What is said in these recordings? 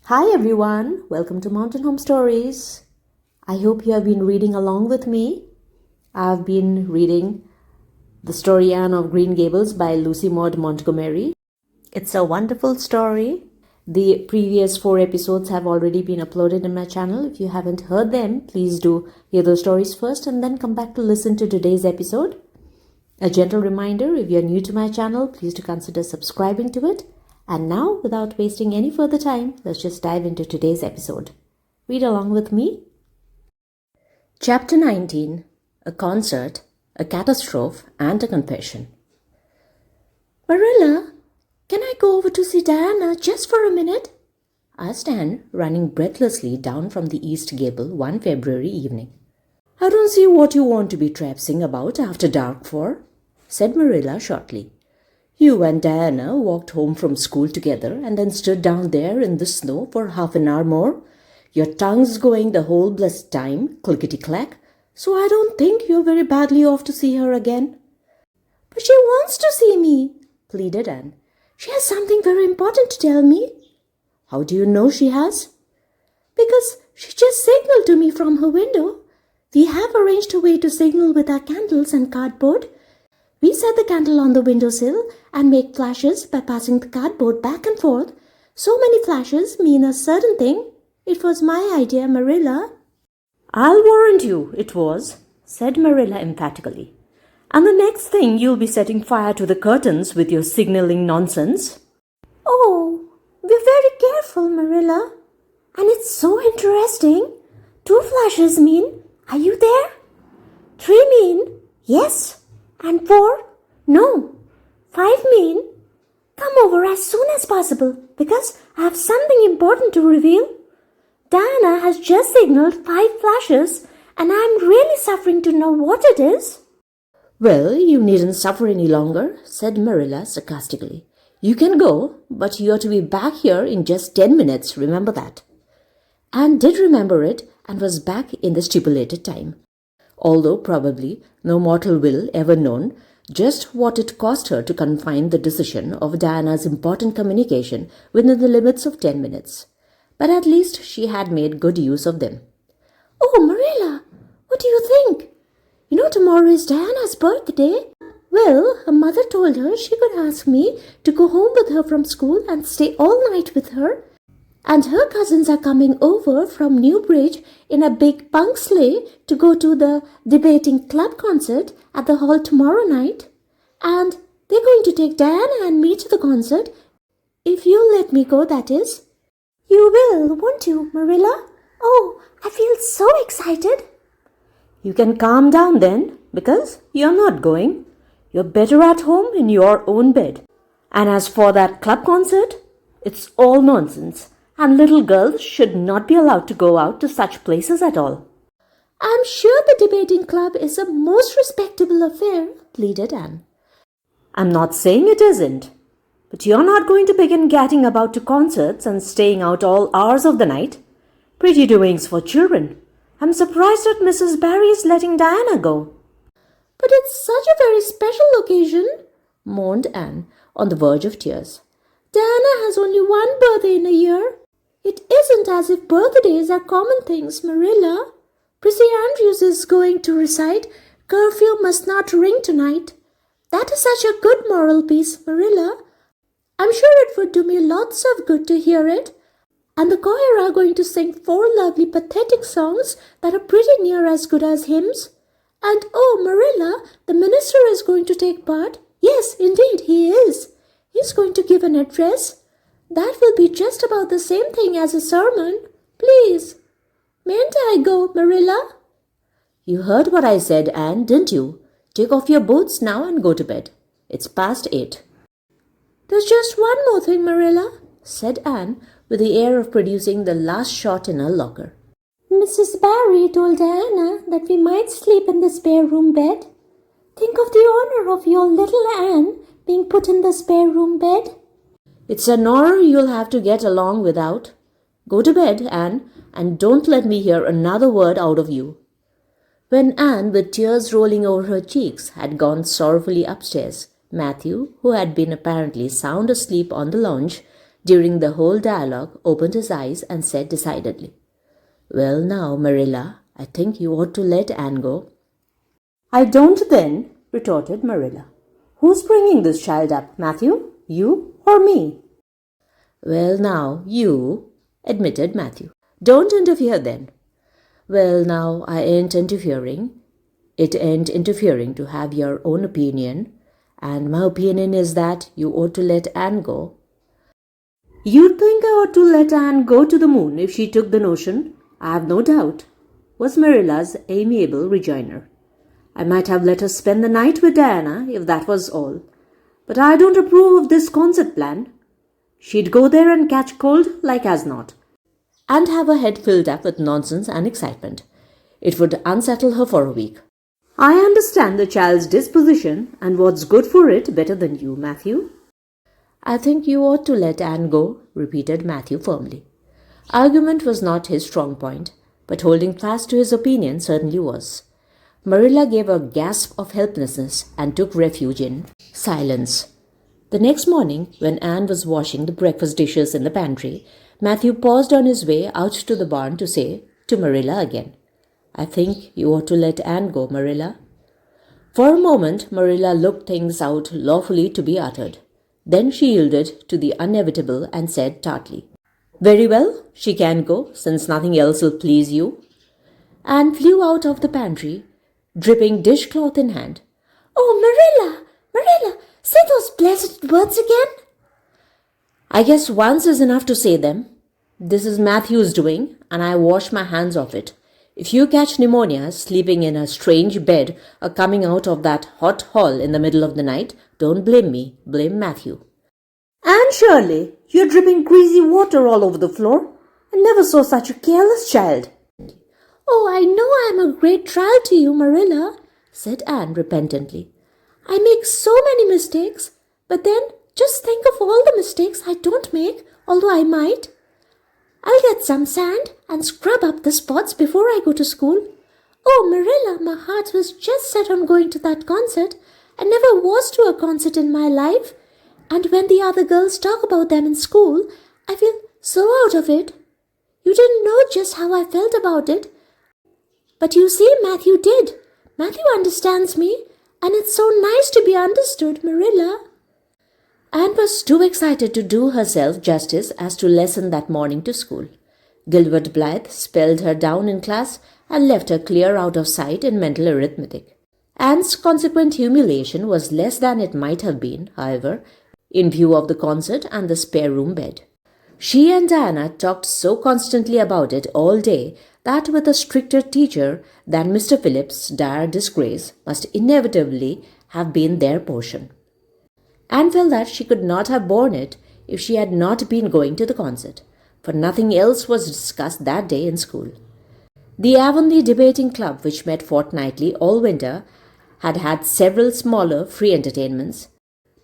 Hi everyone, welcome to Mountain Home Stories. I hope you have been reading along with me. I've been reading The Story Anne of Green Gables by Lucy Maud Montgomery. It's a wonderful story. The previous 4 episodes have already been uploaded in my channel. If you haven't heard them, please do hear those stories first and then come back to listen to today's episode. A gentle reminder, if you're new to my channel, please do consider subscribing to it. And now, without wasting any further time, let's just dive into today's episode. Read along with me. Chapter 19. A Concert, a Catastrophe, and a Confession. Marilla, can I go over to see Diana just for a minute? Asked Anne, running breathlessly down from the east gable one February evening. I don't see what you want to be traipsing about after dark for, said Marilla shortly. You and Diana walked home from school together and then stood down there in the snow for half an hour more, your tongues going the whole blessed time, clickety-clack, so I don't think you're very badly off to see her again. But she wants to see me, pleaded Anne. She has something very important to tell me. How do you know she has? Because she just signaled to me from her window. We have arranged a way to signal with our candles and cardboard. We set the candle on the windowsill and make flashes by passing the cardboard back and forth. So many flashes mean a certain thing. It was my idea, Marilla. I'll warrant you it was, said Marilla emphatically. And the next thing you'll be setting fire to the curtains with your signaling nonsense. Oh, we're very careful, Marilla. And it's so interesting. 2 flashes mean, are you there? 3 mean, yes. And 4, no. 5 mean, come over as soon as possible because I have something important to reveal. Diana has just signaled 5 flashes and I'm really suffering to know what it is. Well, you needn't suffer any longer, said Marilla sarcastically. You can go, but you are to be back here in just 10 minutes, remember that. Anne did remember it and was back in the stipulated time. Although probably no mortal will ever known just what it cost her to confine the decision of Diana's important communication within the limits of 10 minutes. But at least she had made good use of them. Oh, Marilla, what do you think? You know tomorrow is Diana's birthday. Well, her mother told her she could ask me to go home with her from school and stay all night with her. And her cousins are coming over from Newbridge in a big punk sleigh to go to the debating club concert at the hall tomorrow night. And they're going to take Diana and me to the concert. If you'll let me go, that is. You will, won't you, Marilla? Oh, I feel so excited. You can calm down then, because you're not going. You're better at home in your own bed. And as for that club concert, it's all nonsense. And little girls should not be allowed to go out to such places at all. I'm sure the debating club is a most respectable affair, pleaded Anne. I'm not saying it isn't. But you're not going to begin gadding about to concerts and staying out all hours of the night. Pretty doings for children. I'm surprised that Mrs. Barry is letting Diana go. But it's such a very special occasion, moaned Anne, on the verge of tears. Diana has only one birthday in a year. It isn't as if birthdays are common things, Marilla. Prissy Andrews is going to recite, "Curfew must not ring tonight." That is such a good moral piece, Marilla. I'm sure it would do me lots of good to hear it. And the choir are going to sing 4 lovely pathetic songs that are pretty near as good as hymns. And oh, Marilla, the minister is going to take part. Yes, indeed, he is. He's going to give an address. That will be just about the same thing as a sermon. Please, mayn't I go, Marilla? You heard what I said, Anne, didn't you? Take off your boots now and go to bed. It's past 8. There's just one more thing, Marilla, said Anne, with the air of producing the last shot in her locker. Mrs. Barry told Diana that we might sleep in the spare room bed. Think of the honor of your little Anne being put in the spare room bed. It's an honor you'll have to get along without. Go to bed, Anne, and don't let me hear another word out of you. When Anne, with tears rolling over her cheeks, had gone sorrowfully upstairs, Matthew, who had been apparently sound asleep on the lounge, during the whole dialogue, opened his eyes and said decidedly, "Well now, Marilla, I think you ought to let Anne go." "I don't then," retorted Marilla. "Who's bringing this child up, Matthew? You or me?" "Well now, you," admitted Matthew. "Don't interfere then." "Well now, I ain't interfering. It ain't interfering to have your own opinion, and my opinion is that you ought to let Anne go." "You'd think I ought to let Anne go to the moon if she took the notion, I've no doubt," was Marilla's amiable rejoinder. "I might have let her spend the night with Diana if that was all. But I don't approve of this concert plan. She'd go there and catch cold like as not, And have her head filled up with nonsense and excitement. It would unsettle her for a week. I understand the child's disposition and what's good for it better than you, Matthew." "I think you ought to let Anne go," repeated Matthew firmly. Argument was not his strong point, but holding fast to his opinion certainly was. Marilla gave a gasp of helplessness and took refuge in silence. The next morning, when Anne was washing the breakfast dishes in the pantry, Matthew paused on his way out to the barn to say to Marilla again, "I think you ought to let Anne go, Marilla." For a moment, Marilla looked things out lawfully to be uttered. Then she yielded to the inevitable and said tartly, "Very well, she can go, since nothing else will please you." Anne flew out of the pantry, dripping dishcloth in hand. "Oh, Marilla, Marilla, say those blessed words again." "I guess once is enough to say them. This is Matthew's doing, and I wash my hands of it. If you catch pneumonia sleeping in a strange bed or coming out of that hot hall in the middle of the night, don't blame me, blame Matthew." "Anne Shirley, you're dripping greasy water all over the floor. I never saw such a careless child." "Oh, I know I'm a great trial to you, Marilla," said Anne repentantly. "I make so many mistakes, but then just think of all the mistakes I don't make, although I might. I'll get some sand and scrub up the spots before I go to school. Oh, Marilla, my heart was just set on going to that concert. I never was to a concert in my life, and when the other girls talk about them in school, I feel so out of it. You didn't know just how I felt about it. But you see, Matthew did. Matthew understands me, and it's so nice to be understood, Marilla." Anne was too excited to do herself justice as to listen that morning to school. Gilbert Blythe spelled her down in class and left her clear out of sight in mental arithmetic. Anne's consequent humiliation was less than it might have been, however, in view of the concert and the spare room bed. She and Diana talked so constantly about it all day that with a stricter teacher than Mr. Phillips, dire disgrace must inevitably have been their portion. Anne felt that she could not have borne it if she had not been going to the concert, for nothing else was discussed that day in school. The Avonlea Debating Club, which met fortnightly all winter, had had several smaller free entertainments,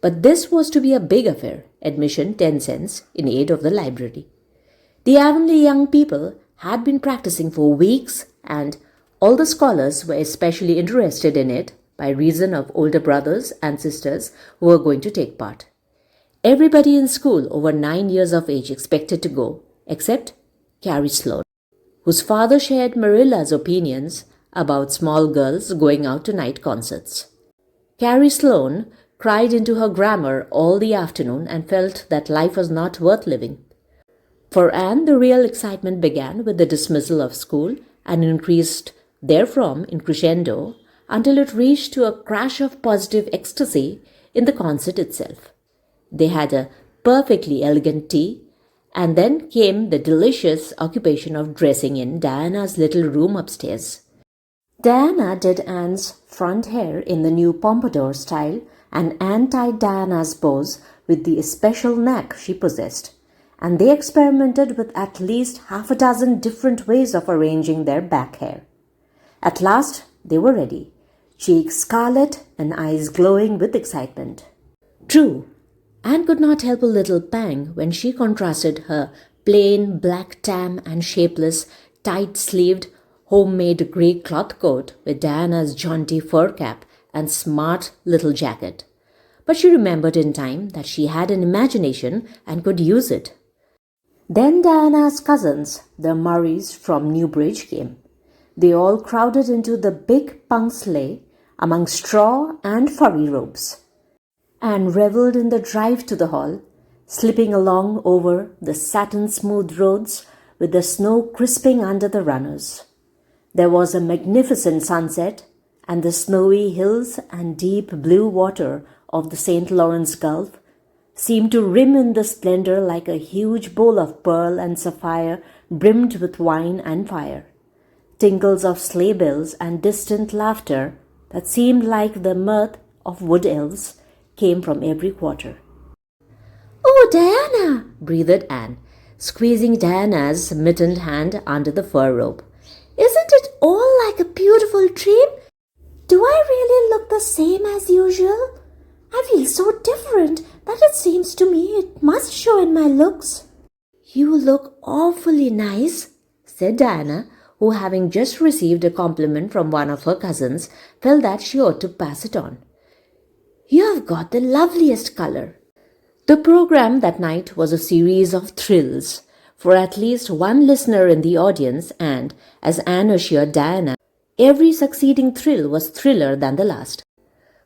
but this was to be a big affair, admission 10 cents, in aid of the library. The Avonlea young people had been practicing for weeks, and all the scholars were especially interested in it by reason of older brothers and sisters who were going to take part. Everybody in school over 9 years of age expected to go, except Carrie Sloane, whose father shared Marilla's opinions about small girls going out to night concerts. Carrie Sloane cried into her grammar all the afternoon and felt that life was not worth living. For Anne, the real excitement began with the dismissal of school and increased therefrom in crescendo until it reached to a crash of positive ecstasy in the concert itself. They had a perfectly elegant tea, and then came the delicious occupation of dressing in Diana's little room upstairs. Diana did Anne's front hair in the new pompadour style, and Anne tied Diana's bows with the especial knack she possessed, and they experimented with at least half a dozen different ways of arranging their back hair. At last they were ready, cheeks scarlet and eyes glowing with excitement. True, Anne could not help a little pang when she contrasted her plain black tam and shapeless, tight-sleeved, homemade grey cloth coat with Diana's jaunty fur cap and smart little jacket. But she remembered in time that she had an imagination and could use it. Then Diana's cousins, the Murrays from Newbridge, came. They all crowded into the big pung sleigh among straw and furry robes, and revelled in the drive to the hall, slipping along over the satin-smooth roads with the snow crisping under the runners. There was a magnificent sunset, and the snowy hills and deep blue water of the St. Lawrence Gulf seemed to rim in the splendor like a huge bowl of pearl and sapphire brimmed with wine and fire. Tinkles of sleigh bells and distant laughter that seemed like the mirth of wood elves came from every quarter. "Oh, Diana!" breathed Anne, squeezing Diana's mittened hand under the fur robe. "Isn't it all like a beautiful dream? Do I really look the same as usual? I feel so different that it seems to me it must show in my looks." "You look awfully nice," said Diana, who, having just received a compliment from one of her cousins, felt that she ought to pass it on. "You have got the loveliest color." The program that night was a series of thrills for at least one listener in the audience, and, as Anne assured Diana, every succeeding thrill was thriller than the last.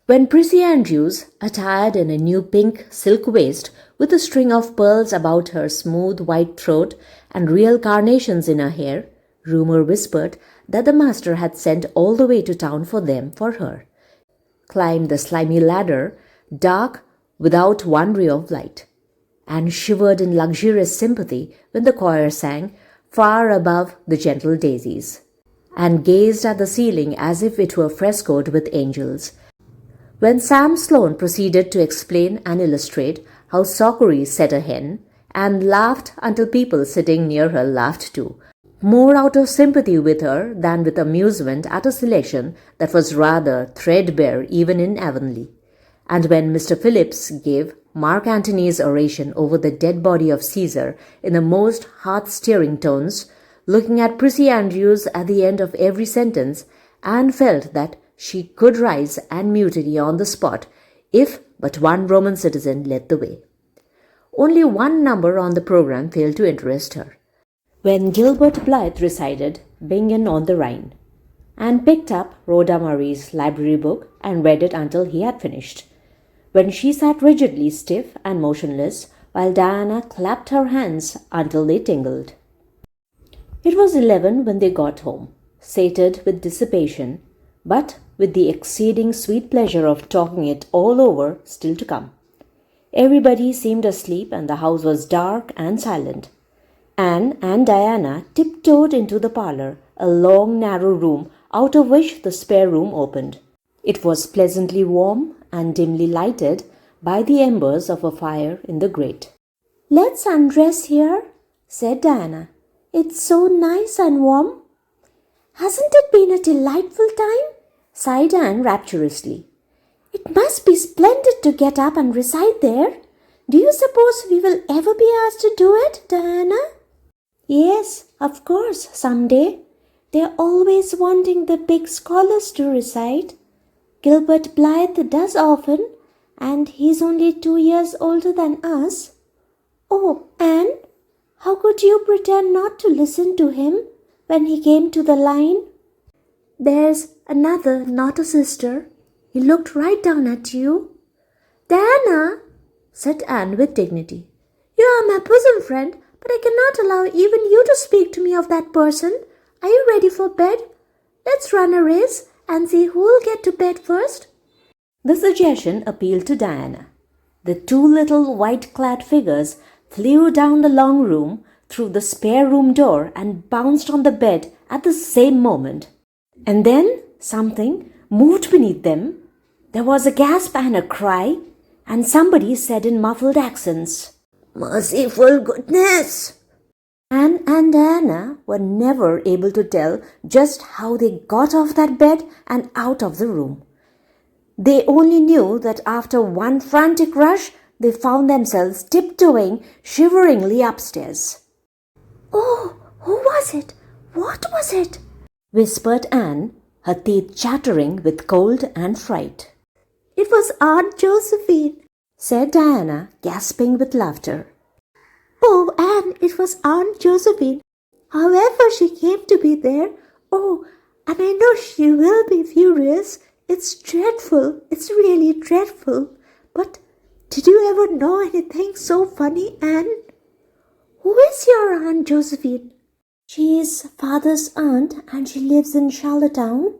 When Prissy Andrews, attired in a new pink silk waist with a string of pearls about her smooth white throat and real carnations in her hair, rumor whispered that the master had sent all the way to town for them for her, climbed the slimy ladder, dark without one ray of light, and shivered in luxurious sympathy when the choir sang Far Above the Gentle Daisies, and gazed at the ceiling as if it were frescoed with angels. When Sam Sloane proceeded to explain and illustrate how Sockery set a hen, and laughed until people sitting near her laughed too, more out of sympathy with her than with amusement at a selection that was rather threadbare even in Avonlea. And when Mr. Phillips gave Mark Antony's oration over the dead body of Caesar in the most heart-stirring tones, looking at Prissy Andrews at the end of every sentence, Anne felt that she could rise and mutiny on the spot if but one Roman citizen led the way. Only one number on the program failed to interest her. When Gilbert Blythe recited Bingen on the Rhine, Anne picked up Rhoda Murray's library book and read it until he had finished, when she sat rigidly stiff and motionless while Diana clapped her hands until they tingled. It was 11 when they got home, sated with dissipation, but with the exceeding sweet pleasure of talking it all over still to come. Everybody seemed asleep and the house was dark and silent. Anne and Diana tiptoed into the parlor, a long narrow room out of which the spare room opened. It was pleasantly warm and dimly lighted by the embers of a fire in the grate. "Let's undress here," said Diana. "It's so nice and warm." "Hasn't it been a delightful time?" sighed Anne rapturously. "It must be splendid to get up and recite there. Do you suppose we will ever be asked to do it, Diana?" "Yes, of course, some day. They're always wanting the big scholars to recite. Gilbert Blythe does often, and he's only 2 years older than us." "Oh, Anne, how could you pretend not to listen to him when he came to the line? There's another, not a sister. He looked right down at you." "Diana," said Anne with dignity, "you are my bosom friend, but I cannot allow even you to speak to me of that person. Are you ready for bed? Let's run a race and see who'll get to bed first." The suggestion appealed to Diana. The two little white-clad figures flew down the long room through the spare room door and bounced on the bed at the same moment. And then something moved beneath them. There was a gasp and a cry, and somebody said in muffled accents, "Merciful goodness!" Anne and Diana were never able to tell just how they got off that bed and out of the room. They only knew that after one frantic rush, they found themselves tiptoeing shiveringly upstairs. "Oh, who was it? What was it?" whispered Anne, her teeth chattering with cold and fright. "It was Aunt Josephine," said Diana, gasping with laughter. Oh, Anne, it was Aunt Josephine. However she came to be there. Oh, and I know she will be furious. It's dreadful. It's really dreadful. But did you ever know anything so funny, Anne? Who is your Aunt Josephine? She's father's aunt and she lives in Charlottetown.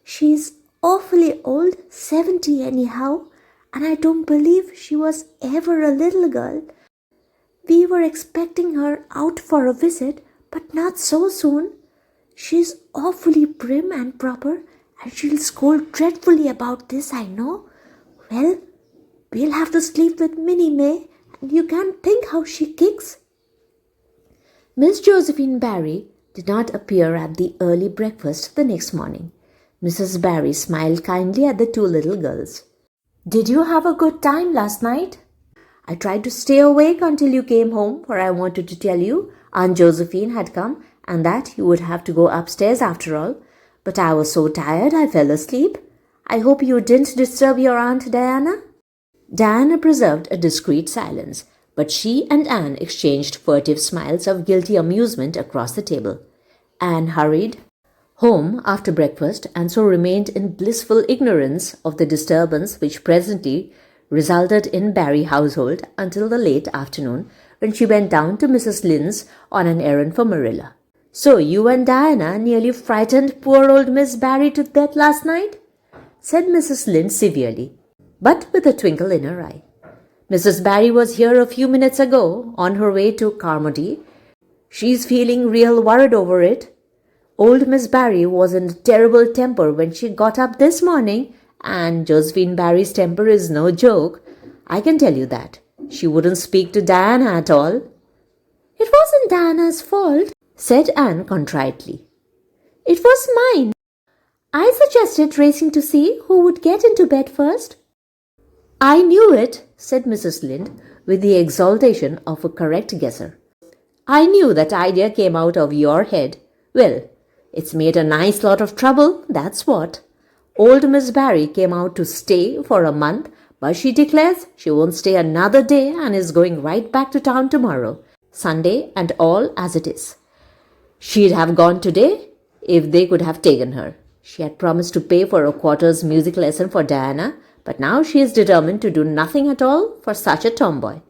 She's awfully old, 70 anyhow, and I don't believe she was ever a little girl. We were expecting her out for a visit, but not so soon. She's awfully prim and proper, and she'll scold dreadfully about this, I know. Well, we'll have to sleep with Minnie May, and you can't think how she kicks. Miss Josephine Barry did not appear at the early breakfast the next morning. Mrs. Barry smiled kindly at the two little girls. Did you have a good time last night? I tried to stay awake until you came home, for I wanted to tell you Aunt Josephine had come and that you would have to go upstairs after all. But I was so tired I fell asleep. I hope you didn't disturb your Aunt Diana? Diana preserved a discreet silence, but she and Anne exchanged furtive smiles of guilty amusement across the table. Anne hurried home after breakfast and so remained in blissful ignorance of the disturbance which presently resulted in Barry household until the late afternoon, when she went down to Mrs. Lynde's on an errand for Marilla. So you and Diana nearly frightened poor old Miss Barry to death last night? Said Mrs. Lynde severely, but with a twinkle in her eye. Mrs. Barry was here a few minutes ago, on her way to Carmody. She's feeling real worried over it. Old Miss Barry was in a terrible temper when she got up this morning, and Josephine Barry's temper is no joke. I can tell you that. She wouldn't speak to Diana at all. It wasn't Diana's fault, said Anne contritely. It was mine. I suggested racing to see who would get into bed first. I knew it, said Mrs. Lynde, with the exultation of a correct guesser. I knew that idea came out of your head. Well, it's made a nice lot of trouble, that's what. Old Miss Barry came out to stay for a month, but she declares she won't stay another day and is going right back to town tomorrow, Sunday and all as it is. She'd have gone today if they could have taken her. She had promised to pay for a quarter's music lesson for Diana, but now she is determined to do nothing at all for such a tomboy.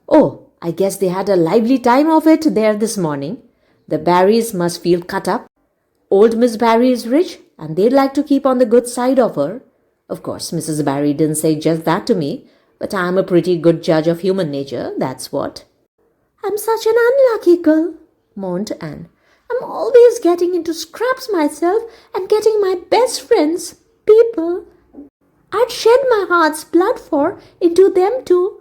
Oh, I guess they had a lively time of it there this morning. The Barrys must feel cut up. Old Miss Barry is rich, and they'd like to keep on the good side of her. Of course, Mrs. Barry didn't say just that to me, but I'm a pretty good judge of human nature, that's what. I'm such an unlucky girl, moaned Anne. I'm always getting into scraps myself and getting my best friends, people I'd shed my heart's blood for, into them too.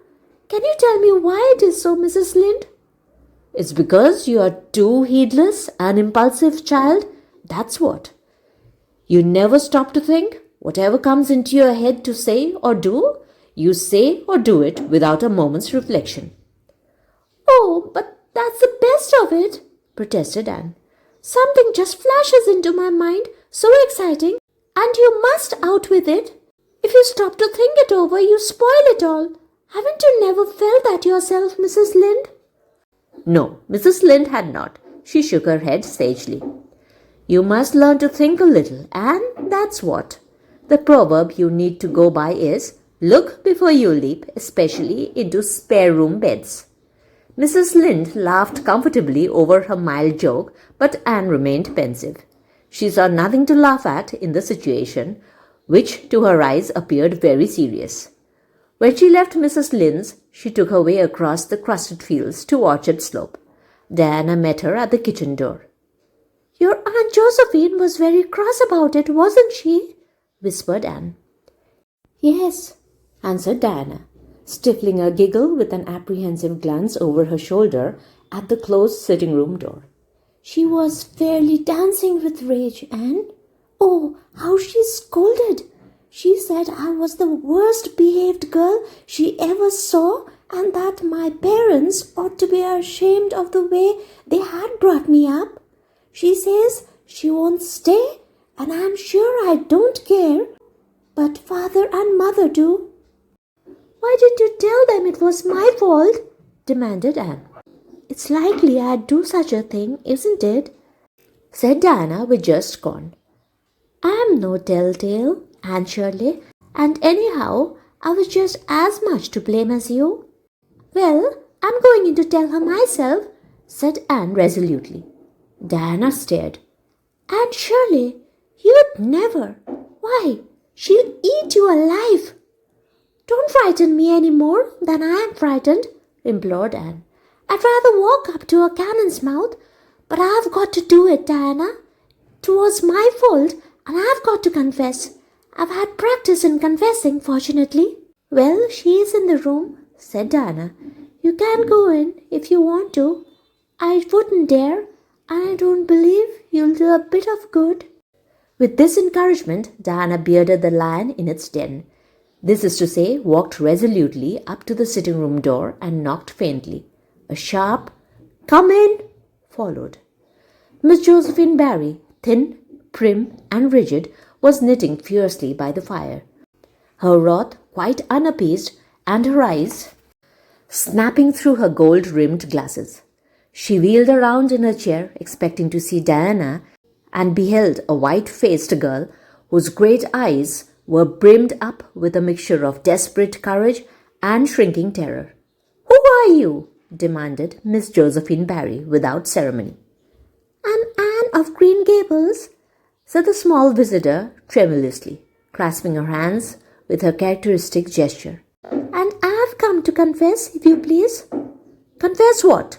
Can you tell me why it is so, Mrs. Lynde? It's because you are too heedless and impulsive, child, that's what. You never stop to think. Whatever comes into your head to say or do, you say or do it without a moment's reflection. Oh, but that's the best of it, protested Anne. Something just flashes into my mind, so exciting, and you must out with it. If you stop to think it over, you spoil it all. Haven't you never felt that yourself, Mrs. Lynde? No, Mrs. Lynde had not. She shook her head sagely. You must learn to think a little, and that's what. The proverb you need to go by is, look before you leap, especially into spare room beds. Mrs. Lynde laughed comfortably over her mild joke, but Anne remained pensive. She saw nothing to laugh at in the situation, which to her eyes appeared very serious. When she left Mrs. Lynde's, she took her way across the crusted fields to Orchard Slope. Diana met her at the kitchen door. Your Aunt Josephine was very cross about it, wasn't she? Whispered Anne. Yes, answered Diana, stifling a giggle with an apprehensive glance over her shoulder at the closed sitting-room door. She was fairly dancing with rage, Anne. Oh, how she scolded! She said I was the worst behaved girl she ever saw, and that my parents ought to be ashamed of the way they had brought me up. She says she won't stay, and I'm sure I don't care, but father and mother do. Why didn't you tell them it was my fault? demanded Anne. It's likely I'd do such a thing, isn't it? Said Diana with just scorn. I'm no telltale, Anne Shirley, and anyhow, I was just as much to blame as you. Well, I'm going in to tell her myself, said Anne resolutely. Diana stared. Anne Shirley, you'd never. Why, she'll eat you alive. Don't frighten me any more than I am frightened, implored Anne. I'd rather walk up to a cannon's mouth, but I've got to do it, Diana. It was my fault, and I've got to confess. I've had practice in confessing, fortunately. Well, she is in the room, said Diana. You can go in if you want to. I wouldn't dare, and I don't believe you'll do a bit of good. With this encouragement, Diana bearded the lion in its den. This is to say, walked resolutely up to the sitting room door and knocked faintly. A sharp, "Come in," followed. Miss Josephine Barry, thin, prim, and rigid, was knitting fiercely by the fire, her wrath quite unappeased, and her eyes snapping through her gold-rimmed glasses. She wheeled around in her chair, expecting to see Diana, and beheld a white-faced girl whose great eyes were brimmed up with a mixture of desperate courage and shrinking terror. "Who are you?" demanded Miss Josephine Barry without ceremony. I'm Anne of Green Gables, said the small visitor tremulously, clasping her hands with her characteristic gesture. And I've come to confess, if you please. Confess what?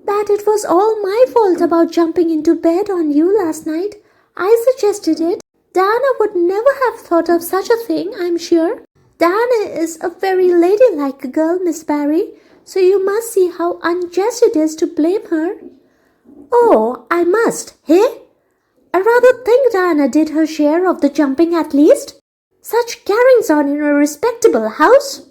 That it was all my fault about jumping into bed on you last night. I suggested it. Diana would never have thought of such a thing, I'm sure. Diana is a very ladylike girl, Miss Barry, so you must see how unjust it is to blame her. Oh, I must, eh? I rather think Diana did her share of the jumping at least. Such carryings on in a respectable house.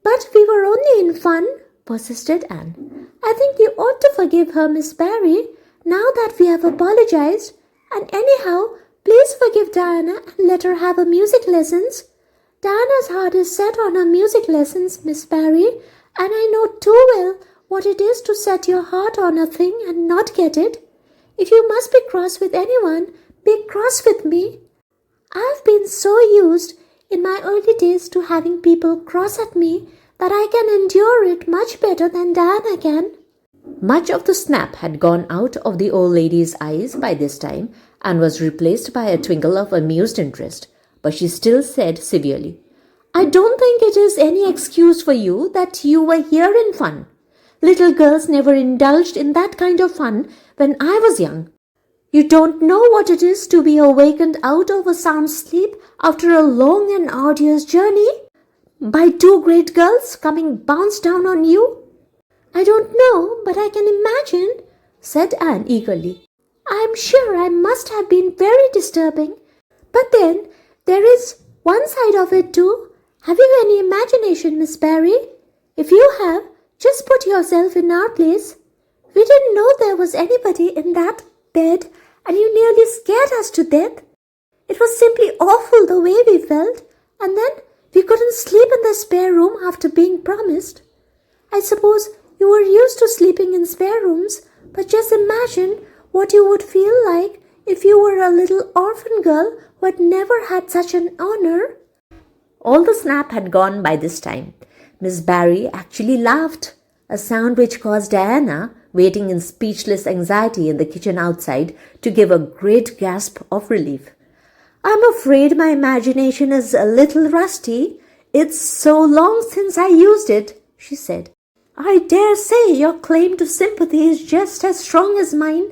But we were only in fun, persisted Anne. I think you ought to forgive her, Miss Barry, now that we have apologized. And anyhow, please forgive Diana and let her have her music lessons. Diana's heart is set on her music lessons, Miss Barry, and I know too well what it is to set your heart on a thing and not get it. If you must be cross with anyone, be cross with me. I've been so used in my early days to having people cross at me that I can endure it much better than Diana can. Much of the snap had gone out of the old lady's eyes by this time and was replaced by a twinkle of amused interest, but she still said severely, I don't think it is any excuse for you that you were here in fun. Little girls never indulged in that kind of fun when I was young. You don't know what it is to be awakened out of a sound sleep after a long and arduous journey by two great girls coming bounce down on you. I don't know, but I can imagine, said Anne eagerly. I'm sure I must have been very disturbing. But then, there is one side of it too. Have you any imagination, Miss Barry? If you have, just put yourself in our place. We didn't know there was anybody in that bed, and you nearly scared us to death. It was simply awful the way we felt, and then we couldn't sleep in the spare room after being promised. I suppose you were used to sleeping in spare rooms, but just imagine what you would feel like if you were a little orphan girl who had never had such an honor. All the snap had gone by this time. Miss Barry actually laughed, a sound which caused Diana, waiting in speechless anxiety in the kitchen outside, to give a great gasp of relief. I'm afraid my imagination is a little rusty. It's so long since I used it, she said. I dare say your claim to sympathy is just as strong as mine.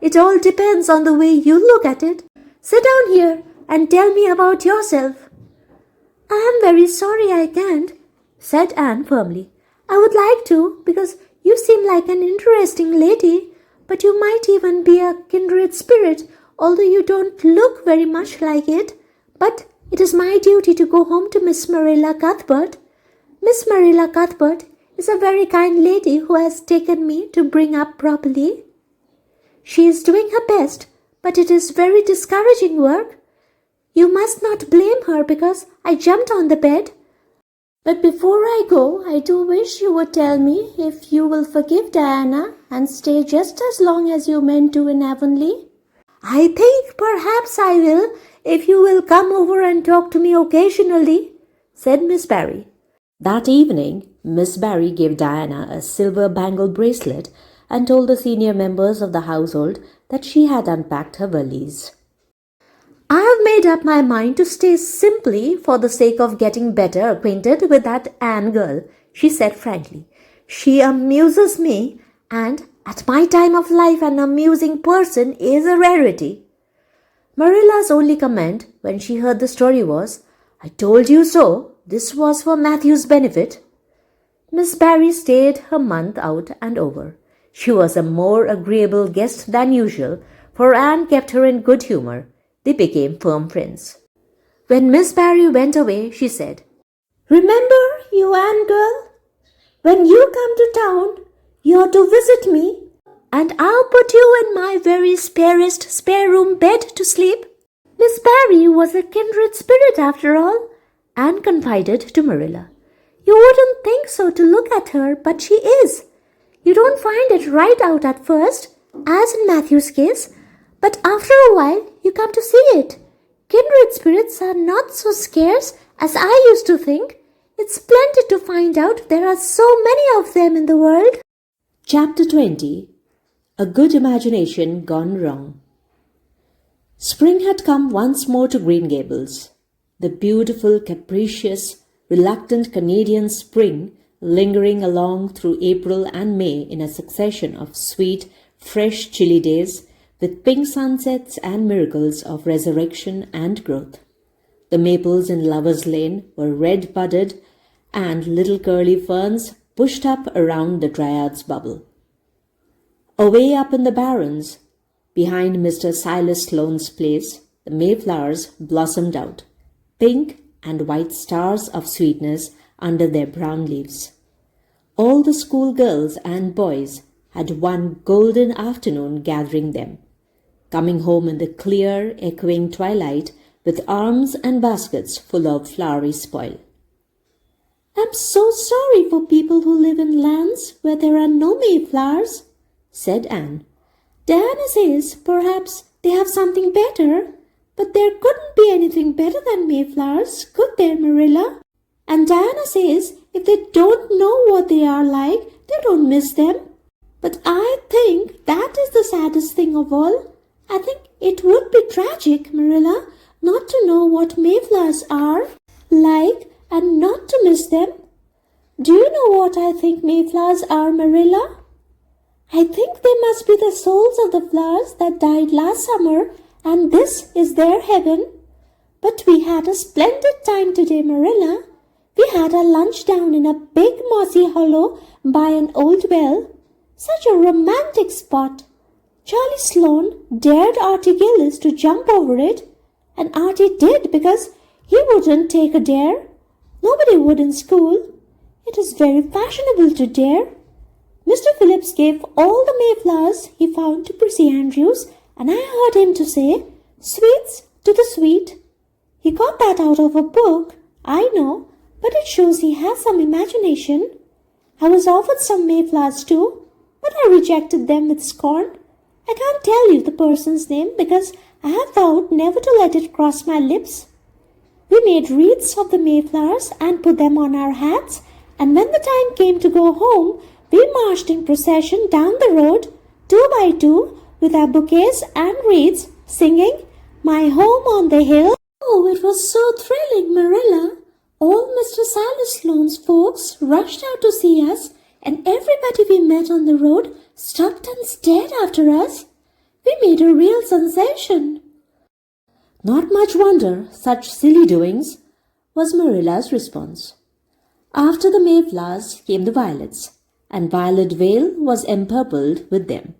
It all depends on the way you look at it. Sit down here and tell me about yourself. I am very sorry I can't, said Anne firmly. I would like to, because you seem like an interesting lady, but you might even be a kindred spirit, although you don't look very much like it. But it is my duty to go home to Miss Marilla Cuthbert. Miss Marilla Cuthbert is a very kind lady who has taken me to bring up properly. She is doing her best, but it is very discouraging work. You must not blame her because I jumped on the bed. But before I go, I do wish you would tell me if you will forgive Diana and stay just as long as you meant to in Avonlea. I think perhaps I will if you will come over and talk to me occasionally, said Miss Barry. That evening, Miss Barry gave Diana a silver bangle bracelet and told the senior members of the household that she had unpacked her valise. I have made up my mind to stay simply for the sake of getting better acquainted with that Anne girl, she said frankly. She amuses me, and at my time of life an amusing person is a rarity. Marilla's only comment when she heard the story was, I told you so. This was for Matthew's benefit. Miss Barry stayed her month out and over. She was a more agreeable guest than usual, for Anne kept her in good humour. They became firm friends. When Miss Barry went away, she said, Remember, you Anne girl, when you come to town, you're to visit me, and I'll put you in my very sparest spare room bed to sleep. Miss Barry was a kindred spirit after all, Anne confided to Marilla. You wouldn't think so to look at her, but she is. You don't find it right out at first, as in Matthew's case, but after a while you come to see it. Kindred spirits are not so scarce as I used to think. It's splendid to find out there are so many of them in the world. Chapter 20. A Good Imagination Gone Wrong. Spring had come once more to Green Gables. The beautiful, capricious, reluctant Canadian spring lingering along through April and May in a succession of sweet, fresh, chilly days with pink sunsets and miracles of resurrection and growth. The maples in Lover's Lane were red-budded and little curly ferns pushed up around the Dryad's bubble. Away up in the barrens, behind Mr. Silas Sloane's place, the mayflowers blossomed out, pink and white stars of sweetness under their brown leaves. All the schoolgirls and boys had one golden afternoon gathering them, coming home in the clear, echoing twilight with arms and baskets full of flowery spoil. I'm so sorry for people who live in lands where there are no mayflowers, said Anne. Diana says perhaps they have something better, but there couldn't be anything better than mayflowers, could there, Marilla? And Diana says if they don't know what they are like, they don't miss them. But I think that is the saddest thing of all. I think it would be tragic, Marilla, not to know what mayflowers are like and not to miss them. Do you know what I think mayflowers are, Marilla? I think they must be the souls of the flowers that died last summer, and this is their heaven. But we had a splendid time today, Marilla. We had our lunch down in a big mossy hollow by an old well. Such a romantic spot. Charlie Sloane dared Artie Gillis to jump over it, and Artie did because he wouldn't take a dare. Nobody would in school. It is very fashionable to dare. Mr. Phillips gave all the mayflowers he found to Prissy Andrews, and I heard him to say, "Sweets to the sweet." He got that out of a book, I know, but it shows he has some imagination. I was offered some mayflowers too, but I rejected them with scorn. I can't tell you the person's name because I have vowed never to let it cross my lips. We made wreaths of the mayflowers and put them on our hats, and when the time came to go home, we marched in procession down the road, 2 by 2, with our bouquets and wreaths, singing, "My home on the hill." Oh, it was so thrilling, Marilla. All Mr. Silas Sloane's folks rushed out to see us, and everybody we met on the road stopped and stared after us. We made a real sensation. Not much wonder such silly doings, was Marilla's response. After the mayflowers came the violets, and Violet Vale was empurpled with them,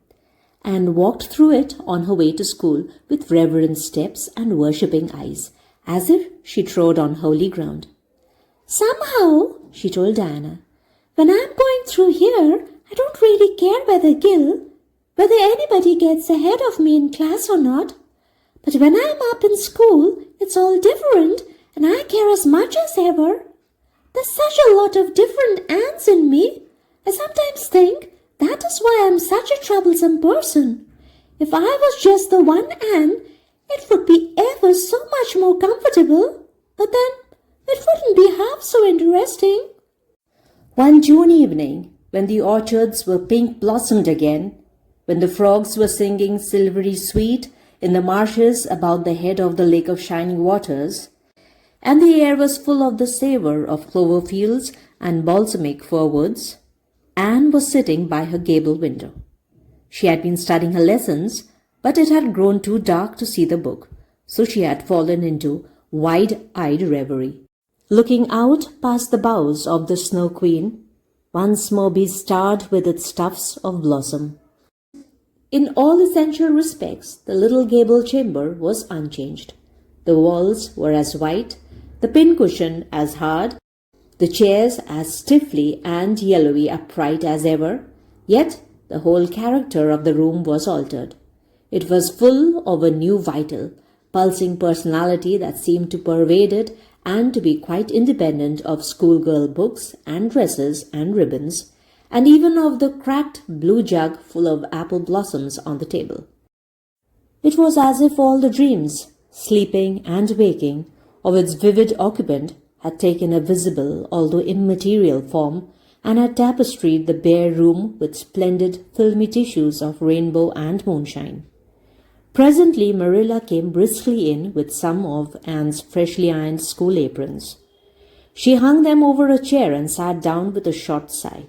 and walked through it on her way to school with reverent steps and worshipping eyes, as if she trod on holy ground. Somehow, she told Diana, when I'm going through here, I don't really care whether anybody gets ahead of me in class or not. But when I'm up in school, it's all different, and I care as much as ever. There's such a lot of different Annes in me. I sometimes think that is why I'm such a troublesome person. If I was just the one Anne, it would be ever so much more comfortable. But then, it wouldn't be half so interesting. One June evening, when the orchards were pink blossomed again, when the frogs were singing silvery sweet in the marshes about the head of the lake of shining waters, and the air was full of the savour of clover fields and balsamic fir woods, Anne was sitting by her gable window. She had been studying her lessons, but it had grown too dark to see the book, so she had fallen into wide-eyed reverie. Looking out past the boughs of the Snow Queen, once more bestarred with its tufts of blossom. In all essential respects, the little gable chamber was unchanged. The walls were as white, the pincushion as hard, the chairs as stiffly and yellowy upright as ever, yet the whole character of the room was altered. It was full of a new vital, pulsing personality that seemed to pervade it and to be quite independent of schoolgirl books and dresses and ribbons, and even of the cracked blue jug full of apple blossoms on the table. It was as if all the dreams, sleeping and waking, of its vivid occupant had taken a visible, although immaterial form, and had tapestried the bare room with splendid filmy tissues of rainbow and moonshine. Presently Marilla came briskly in with some of Anne's freshly ironed school aprons. She hung them over a chair and sat down with a short sigh.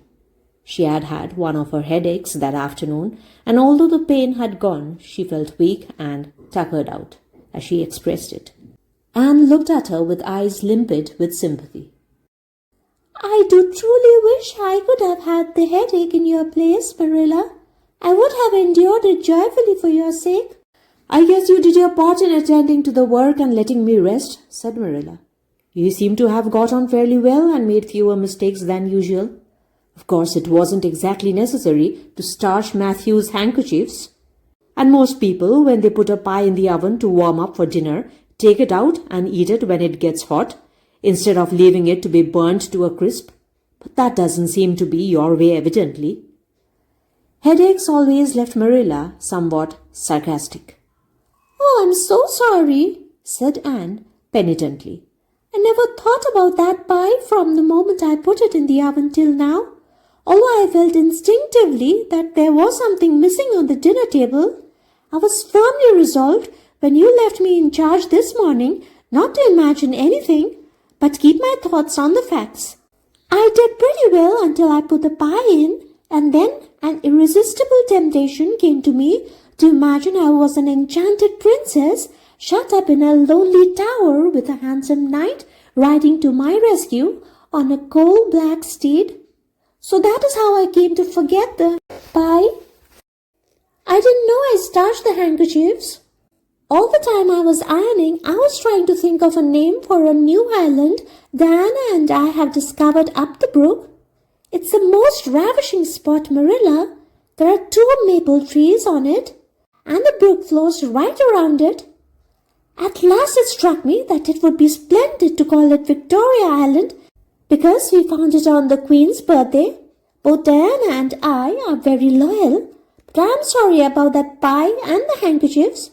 She had had one of her headaches that afternoon, and although the pain had gone, she felt weak and tuckered out, as she expressed it. Anne looked at her with eyes limpid with sympathy. I do truly wish I could have had the headache in your place, Marilla. I would have endured it joyfully for your sake. I guess you did your part in attending to the work and letting me rest, said Marilla. You seem to have got on fairly well and made fewer mistakes than usual. Of course, it wasn't exactly necessary to starch Matthew's handkerchiefs. And most people, when they put a pie in the oven to warm up for dinner, take it out and eat it when it gets hot, instead of leaving it to be burnt to a crisp. But that doesn't seem to be your way, evidently. Headaches always left Marilla somewhat sarcastic. Oh, I'm so sorry, said Anne penitently. I never thought about that pie from the moment I put it in the oven till now. Although I felt instinctively that there was something missing on the dinner table, I was firmly resolved when you left me in charge this morning not to imagine anything, but keep my thoughts on the facts. I did pretty well until I put the pie in, and then an irresistible temptation came to me to imagine I was an enchanted princess shut up in a lonely tower with a handsome knight riding to my rescue on a coal-black steed. So that is how I came to forget the pie. I didn't know I starched the handkerchiefs. All the time I was ironing, I was trying to think of a name for a new island Diana and I have discovered up the brook. It's the most ravishing spot, Marilla. There are 2 maple trees on it, and the brook flows right around it. At last it struck me that it would be splendid to call it Victoria Island, because we found it on the Queen's birthday. Both Diana and I are very loyal, but I'm sorry about that pie and the handkerchiefs.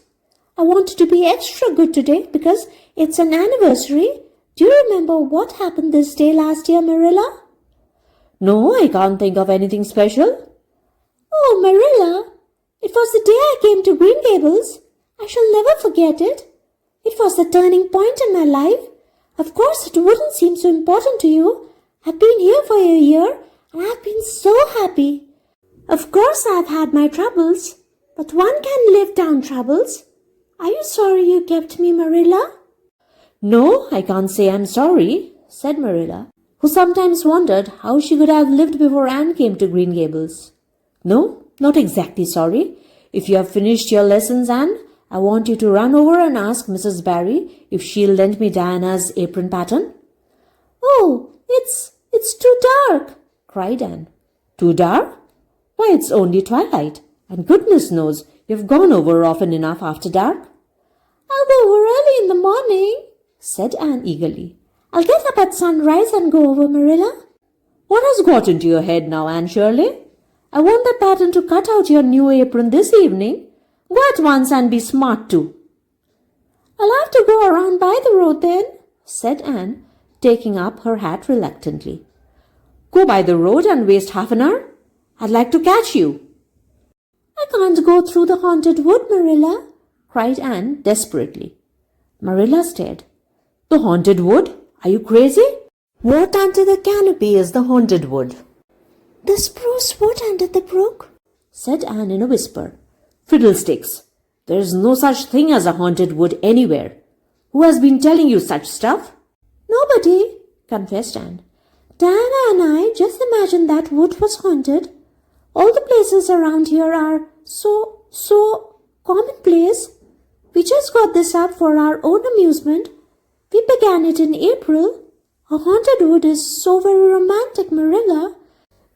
I wanted to be extra good today because it's an anniversary. Do you remember what happened this day last year, Marilla? No, I can't think of anything special. Oh, Marilla, it was the day I came to Green Gables. I shall never forget it. It was the turning point in my life. Of course, it wouldn't seem so important to you. I've been here for a year, and I've been so happy. Of course, I've had my troubles, but one can live down troubles. Are you sorry you kept me, Marilla? No, I can't say I'm sorry, said Marilla, who sometimes wondered how she could have lived before Anne came to Green Gables. No, not exactly sorry. If you have finished your lessons, Anne, I want you to run over and ask Mrs. Barry if she'll lend me Diana's apron pattern. Oh, it's too dark, cried Anne. Too dark? Why, it's only twilight, and goodness knows you've gone over often enough after dark. I'll go over early in the morning, said Anne eagerly. I'll get up at sunrise and go over, Marilla. What has got into your head now, Anne Shirley? I want that pattern to cut out your new apron this evening. Go at once and be smart too. I'll have to go around by the road then, said Anne, taking up her hat reluctantly. Go by the road and waste half an hour? I'd like to catch you. I can't go through the haunted wood, Marilla, cried Anne desperately. Marilla stared. The haunted wood? Are you crazy? What under the canopy is the haunted wood? The spruce wood under the brook, said Anne in a whisper. Fiddlesticks! There is no such thing as a haunted wood anywhere. Who has been telling you such stuff? Nobody, confessed Anne. Diana and I just imagined that wood was haunted. All the places around here are so commonplace. We just got this up for our own amusement. We began it in April. A haunted wood is so very romantic, Marilla.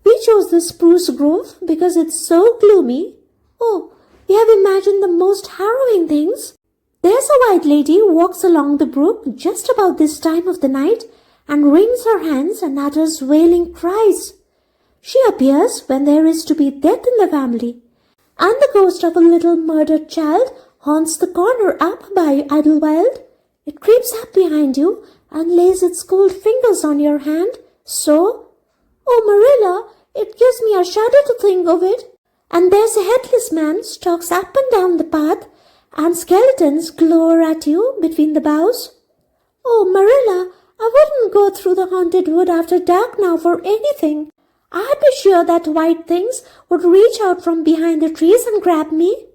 We chose the spruce grove because it's so gloomy. Oh, we have imagined the most harrowing things. There's a white lady who walks along the brook just about this time of the night and wrings her hands and utters wailing cries. She appears when there is to be death in the family, and the ghost of a little murdered child haunts the corner up by Idlewild. It creeps up behind you and lays its cold fingers on your hand. So, oh Marilla, it gives me a shudder to think of it. And there's a headless man stalks up and down the path, and skeletons glower at you between the boughs. Oh Marilla, I wouldn't go through the haunted wood after dark now for anything. I'd be sure that white things would reach out from behind the trees and grab me.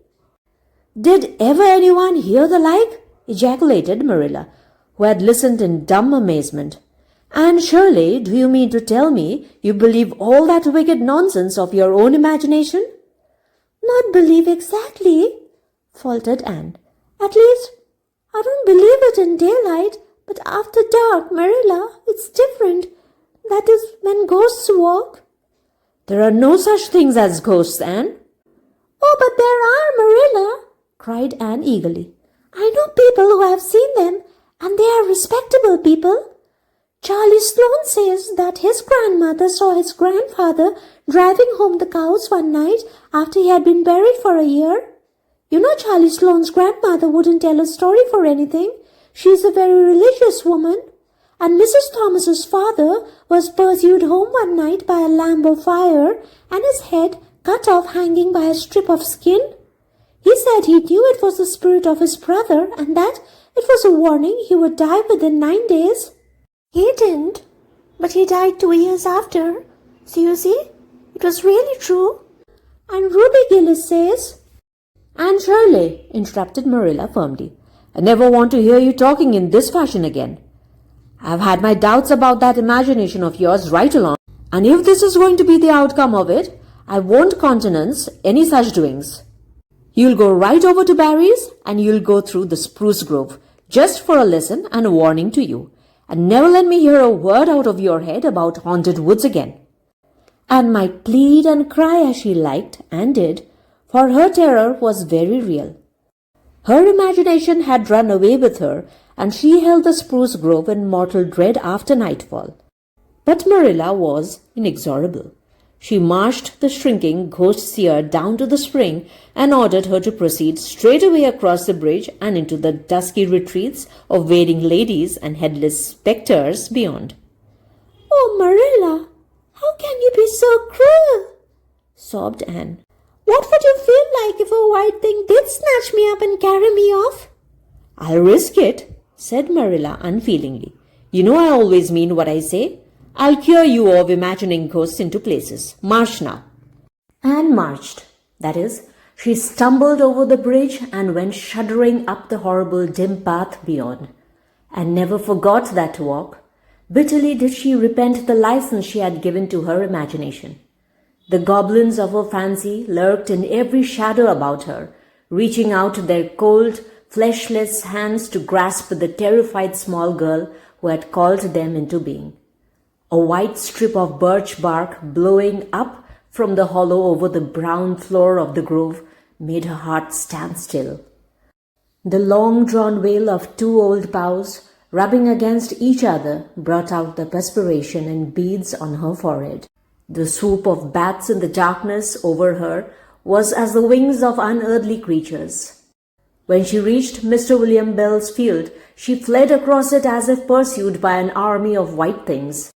Did ever anyone hear the like? Ejaculated Marilla, who had listened in dumb amazement. Anne Shirley, do you mean to tell me you believe all that wicked nonsense of your own imagination? Not believe exactly, faltered Anne. At least, I don't believe it in daylight, but after dark, Marilla, it's different. That is when ghosts walk. There are no such things as ghosts, Anne. Oh, but there are, Marilla, cried Anne eagerly. I know people who have seen them, and they are respectable people. Charlie Sloane says that his grandmother saw his grandfather driving home the cows one night after he had been buried for a year. You know Charlie Sloane's grandmother wouldn't tell a story for anything. She is a very religious woman. And Mrs. Thomas's father was pursued home one night by a lamb of fire and his head cut off hanging by a strip of skin. He said he knew it was the spirit of his brother and that it was a warning he would die within 9 days. He didn't, but he died 2 years after. So you see, it was really true. And Ruby Gillis says... Anne Shirley, interrupted Marilla firmly, I never want to hear you talking in this fashion again. I've had my doubts about that imagination of yours right along, and if this is going to be the outcome of it, I won't countenance any such doings. You'll go right over to Barry's and you'll go through the spruce grove, just for a lesson and a warning to you, and never let me hear a word out of your head about haunted woods again. Anne might plead and cry as she liked, and did, for her terror was very real. Her imagination had run away with her, and she held the spruce grove in mortal dread after nightfall. But Marilla was inexorable. She marched the shrinking ghost seer down to the spring and ordered her to proceed straight away across the bridge and into the dusky retreats of waiting ladies and headless spectres beyond. Oh, Marilla, how can you be so cruel? Sobbed Anne. What would you feel like if a white thing did snatch me up and carry me off? I'll risk it, said Marilla unfeelingly. You know I always mean what I say. I'll cure you of imagining ghosts into places. March now. Anne marched. That is, she stumbled over the bridge and went shuddering up the horrible dim path beyond, and never forgot that walk. Bitterly did she repent the license she had given to her imagination. The goblins of her fancy lurked in every shadow about her, reaching out their cold, fleshless hands to grasp the terrified small girl who had called them into being. A white strip of birch bark blowing up from the hollow over the brown floor of the grove made her heart stand still. The long-drawn wail of two old boughs, rubbing against each other, brought out the perspiration in beads on her forehead. The swoop of bats in the darkness over her was as the wings of unearthly creatures. When she reached Mr. William Bell's field, she fled across it as if pursued by an army of white things,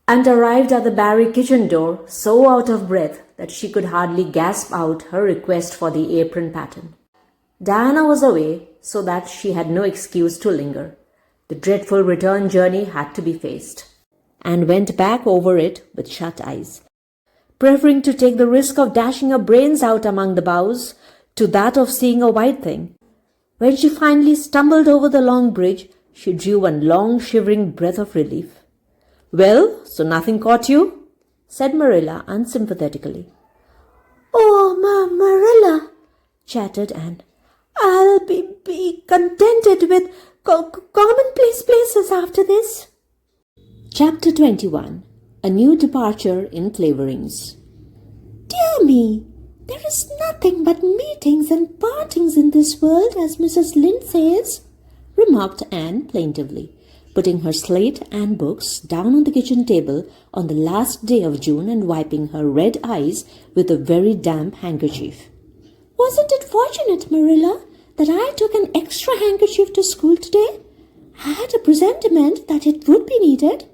and arrived at the Barry kitchen door so out of breath that she could hardly gasp out her request for the apron pattern. Diana was away, so that she had no excuse to linger. The dreadful return journey had to be faced, and went back over it with shut eyes, preferring to take the risk of dashing her brains out among the boughs to that of seeing a white thing. When she finally stumbled over the long bridge, she drew one long shivering breath of relief. "Well, so nothing caught you?" said Marilla unsympathetically. "Oh, Marilla," chattered Anne, "I'll be contented with commonplace places after this." Chapter 21. A New Departure in Flavorings. "Dear me, there is nothing but meetings and partings in this world, as Mrs. Lynde says," remarked Anne plaintively, putting her slate and books down on the kitchen table on the last day of June and wiping her red eyes with a very damp handkerchief. "Wasn't it fortunate, Marilla, that I took an extra handkerchief to school today? I had a presentiment that it would be needed."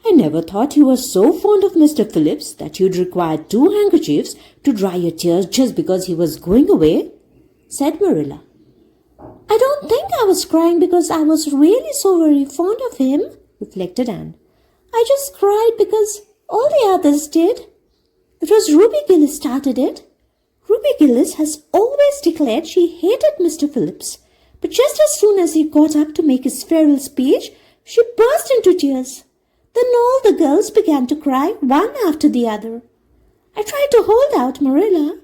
"I never thought you were so fond of Mr. Phillips that you'd require 2 handkerchiefs to dry your tears just because he was going away," said Marilla. "I don't think I was crying because I was really so very fond of him," reflected Anne. "I just cried because all the others did. It was Ruby Gillis started it. Ruby Gillis has always declared she hated Mr. Phillips, but just as soon as he got up to make his farewell speech, she burst into tears. Then all the girls began to cry, one after the other. I tried to hold out, Marilla.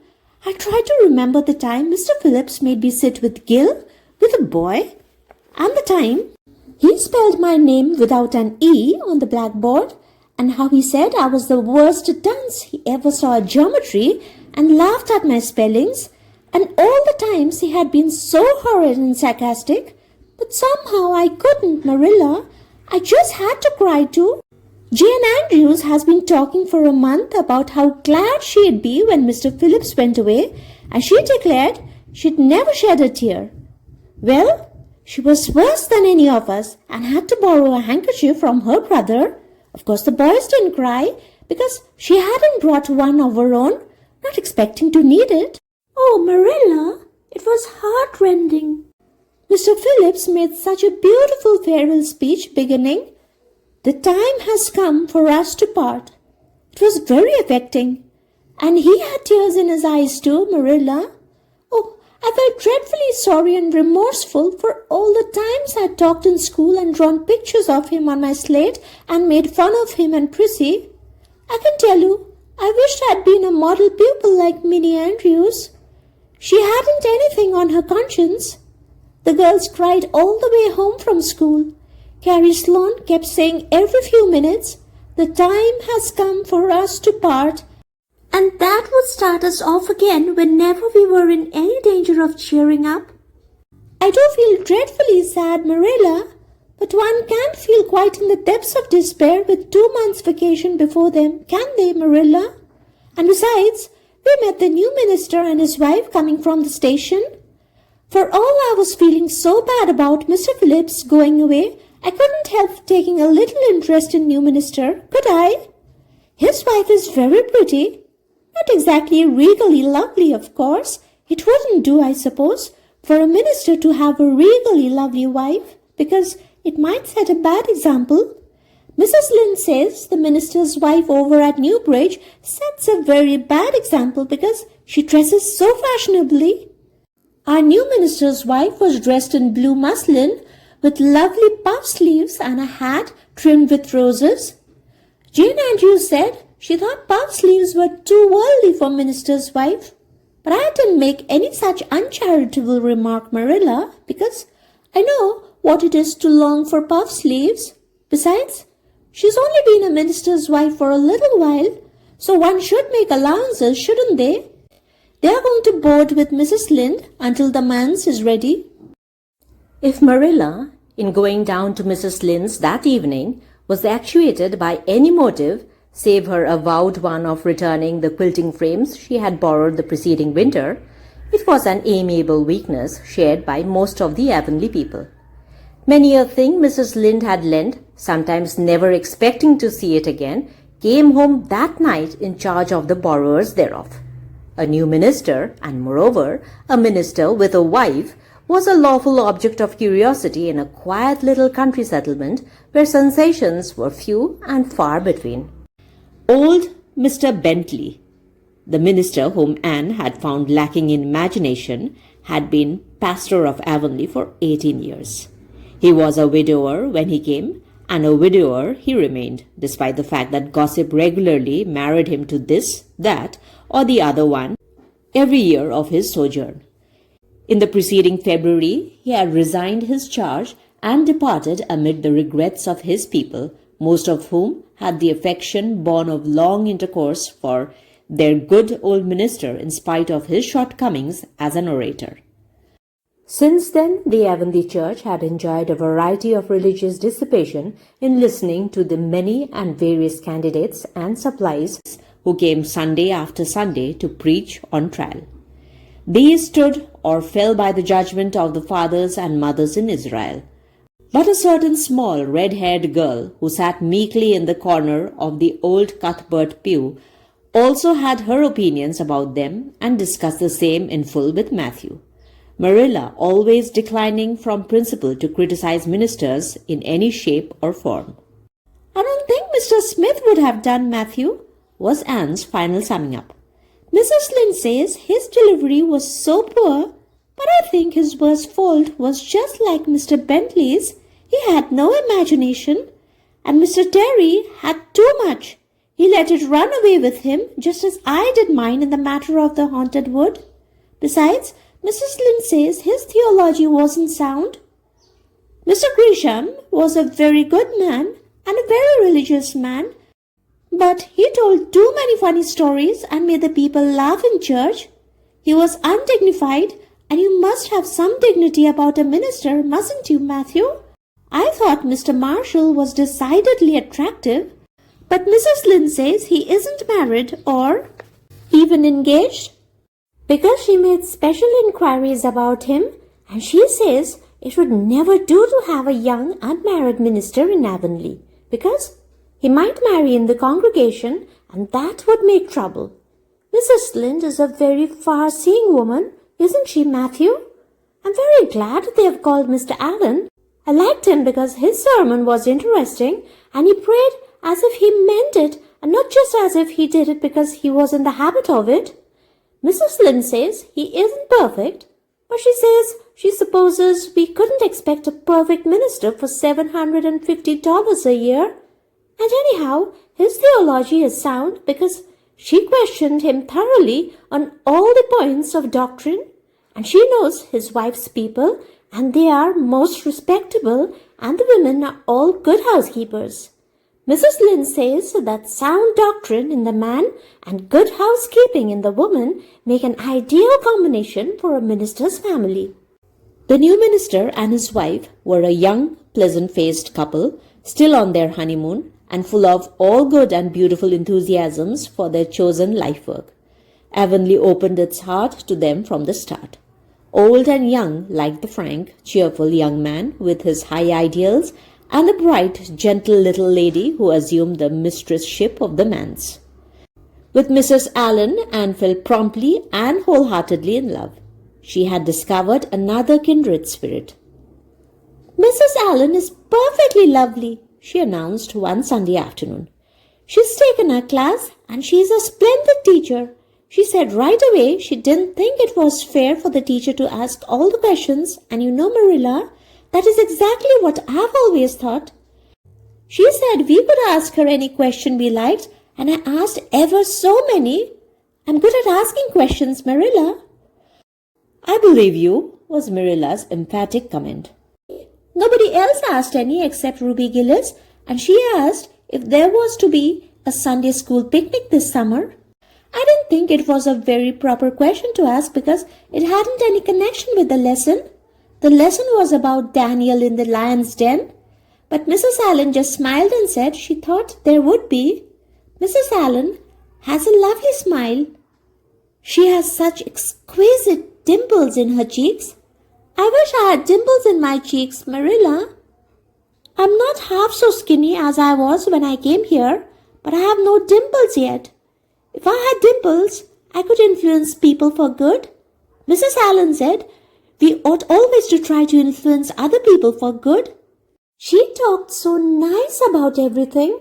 I tried to remember the time Mr. Phillips made me sit with Gil, with a boy, and the time he spelled my name without an E on the blackboard, and how he said I was the worst dunce he ever saw at geometry and laughed at my spellings, and all the times he had been so horrid and sarcastic. But somehow I couldn't, Marilla. I just had to cry too. Jane Andrews has been talking for a month about how glad she'd be when Mr. Phillips went away, and she declared she'd never shed a tear. Well, she was worse than any of us and had to borrow a handkerchief from her brother. Of course, the boys didn't cry because she hadn't brought one of her own, not expecting to need it. Oh, Marilla, it was heartrending. Mr. Phillips made such a beautiful farewell speech beginning, "The time has come for us to part." It was very affecting. And he had tears in his eyes too, Marilla. Oh, I felt dreadfully sorry and remorseful for all the times I'd talked in school and drawn pictures of him on my slate and made fun of him and Prissy. I can tell you, I wished I'd been a model pupil like Minnie Andrews. She hadn't anything on her conscience. The girls cried all the way home from school. Carrie Sloane kept saying every few minutes, "The time has come for us to part," and that would start us off again whenever we were in any danger of cheering up. I do feel dreadfully sad, Marilla, but one can't feel quite in the depths of despair with 2 months' vacation before them, can they, Marilla? And besides, we met the new minister and his wife coming from the station. For all I was feeling so bad about Mr. Phillips going away, I couldn't help taking a little interest in new minister, could I? His wife is very pretty. Not exactly regally lovely, of course. It wouldn't do, I suppose, for a minister to have a regally lovely wife, because it might set a bad example. Mrs. Lynde says the minister's wife over at Newbridge sets a very bad example because she dresses so fashionably. Our new minister's wife was dressed in blue muslin with lovely puff sleeves and a hat trimmed with roses. Jane Andrews said she thought puff sleeves were too worldly for minister's wife. But I didn't make any such uncharitable remark, Marilla, because I know what it is to long for puff sleeves. Besides, she's only been a minister's wife for a little while, so one should make allowances, shouldn't they? They are going to board with Mrs. Lynde until the manse is ready. If Marilla, in going down to Mrs. Lynde's that evening was actuated by any motive save her avowed one of returning the quilting frames she had borrowed the preceding winter. It was an amiable weakness shared by most of the Avonlea people. Many a thing Mrs. Lynde had lent, sometimes never expecting to see it again, came home that night in charge of the borrowers thereof. A new minister, and moreover, a minister with a wife, was a lawful object of curiosity in a quiet little country settlement where sensations were few and far between. Old Mr. Bentley, the minister whom Anne had found lacking in imagination, had been pastor of Avonlea for 18 years. He was a widower when he came, and a widower he remained, despite the fact that gossip regularly married him to this, that, or the other one every year of his sojourn. In the preceding February, he had resigned his charge and departed amid the regrets of his people, most of whom had the affection born of long intercourse for their good old minister in spite of his shortcomings as an orator. Since then, the Avonlea Church had enjoyed a variety of religious dissipation in listening to the many and various candidates and supplies who came Sunday after Sunday to preach on trial. These stood or fell by the judgment of the fathers and mothers in Israel. But a certain small red-haired girl who sat meekly in the corner of the old Cuthbert pew also had her opinions about them and discussed the same in full with Matthew. Marilla always declining from principle to criticize ministers in any shape or form. "I don't think Mr. Smith would have done, Matthew," was Anne's final summing up. "Mrs. Lynde says his delivery was so poor, but I think his worst fault was just like Mr. Bentley's. He had no imagination, and Mr. Terry had too much. He let it run away with him, just as I did mine in the matter of the haunted wood. Besides, Mrs. Lynde says his theology wasn't sound. Mr. Grisham was a very good man and a very religious man, but he told too many funny stories and made the people laugh in church. He was undignified, and you must have some dignity about a minister, mustn't you, Matthew? I thought Mr. Marshall was decidedly attractive, but Mrs. Lynde says he isn't married or even engaged, because she made special inquiries about him, and she says it would never do to have a young unmarried minister in Avonlea, because he might marry in the congregation, and that would make trouble. Mrs. Lynde is a very far-seeing woman, isn't she, Matthew? I'm very glad they have called Mr. Allen. I liked him because his sermon was interesting, and he prayed as if he meant it, and not just as if he did it because he was in the habit of it. Mrs. Lynde says he isn't perfect, but she says she supposes we couldn't expect a perfect minister for $750 a year. And anyhow, his theology is sound because she questioned him thoroughly on all the points of doctrine, and she knows his wife's people, and they are most respectable, and the women are all good housekeepers. Mrs. Lynde says that sound doctrine in the man and good housekeeping in the woman make an ideal combination for a minister's family. The new minister and his wife were a young, pleasant-faced couple, still on their honeymoon, and full of all good and beautiful enthusiasms for their chosen life work. Avonlea opened its heart to them from the start. Old and young, like the frank, cheerful young man with his high ideals, and the bright, gentle little lady who assumed the mistress-ship of the manse. With Mrs. Allen, Anne fell promptly and wholeheartedly in love. She had discovered another kindred spirit. "Mrs. Allen is perfectly lovely," she announced one Sunday afternoon. "She's taken our class, and she's a splendid teacher. She said right away she didn't think it was fair for the teacher to ask all the questions, and you know, Marilla, that is exactly what I've always thought. She said we could ask her any question we liked, and I asked ever so many. I'm good at asking questions, Marilla." "I believe you," was Marilla's emphatic comment. "Nobody else asked any except Ruby Gillis, and she asked if there was to be a Sunday school picnic this summer. I didn't think it was a very proper question to ask because it hadn't any connection with the lesson. The lesson was about Daniel in the lion's den, but Mrs. Allen just smiled and said she thought there would be. Mrs. Allen has a lovely smile. She has such exquisite dimples in her cheeks. I wish I had dimples in my cheeks, Marilla. I'm not half so skinny as I was when I came here, but I have no dimples yet. If I had dimples, I could influence people for good. Mrs. Allen said we ought always to try to influence other people for good. She talked so nice about everything.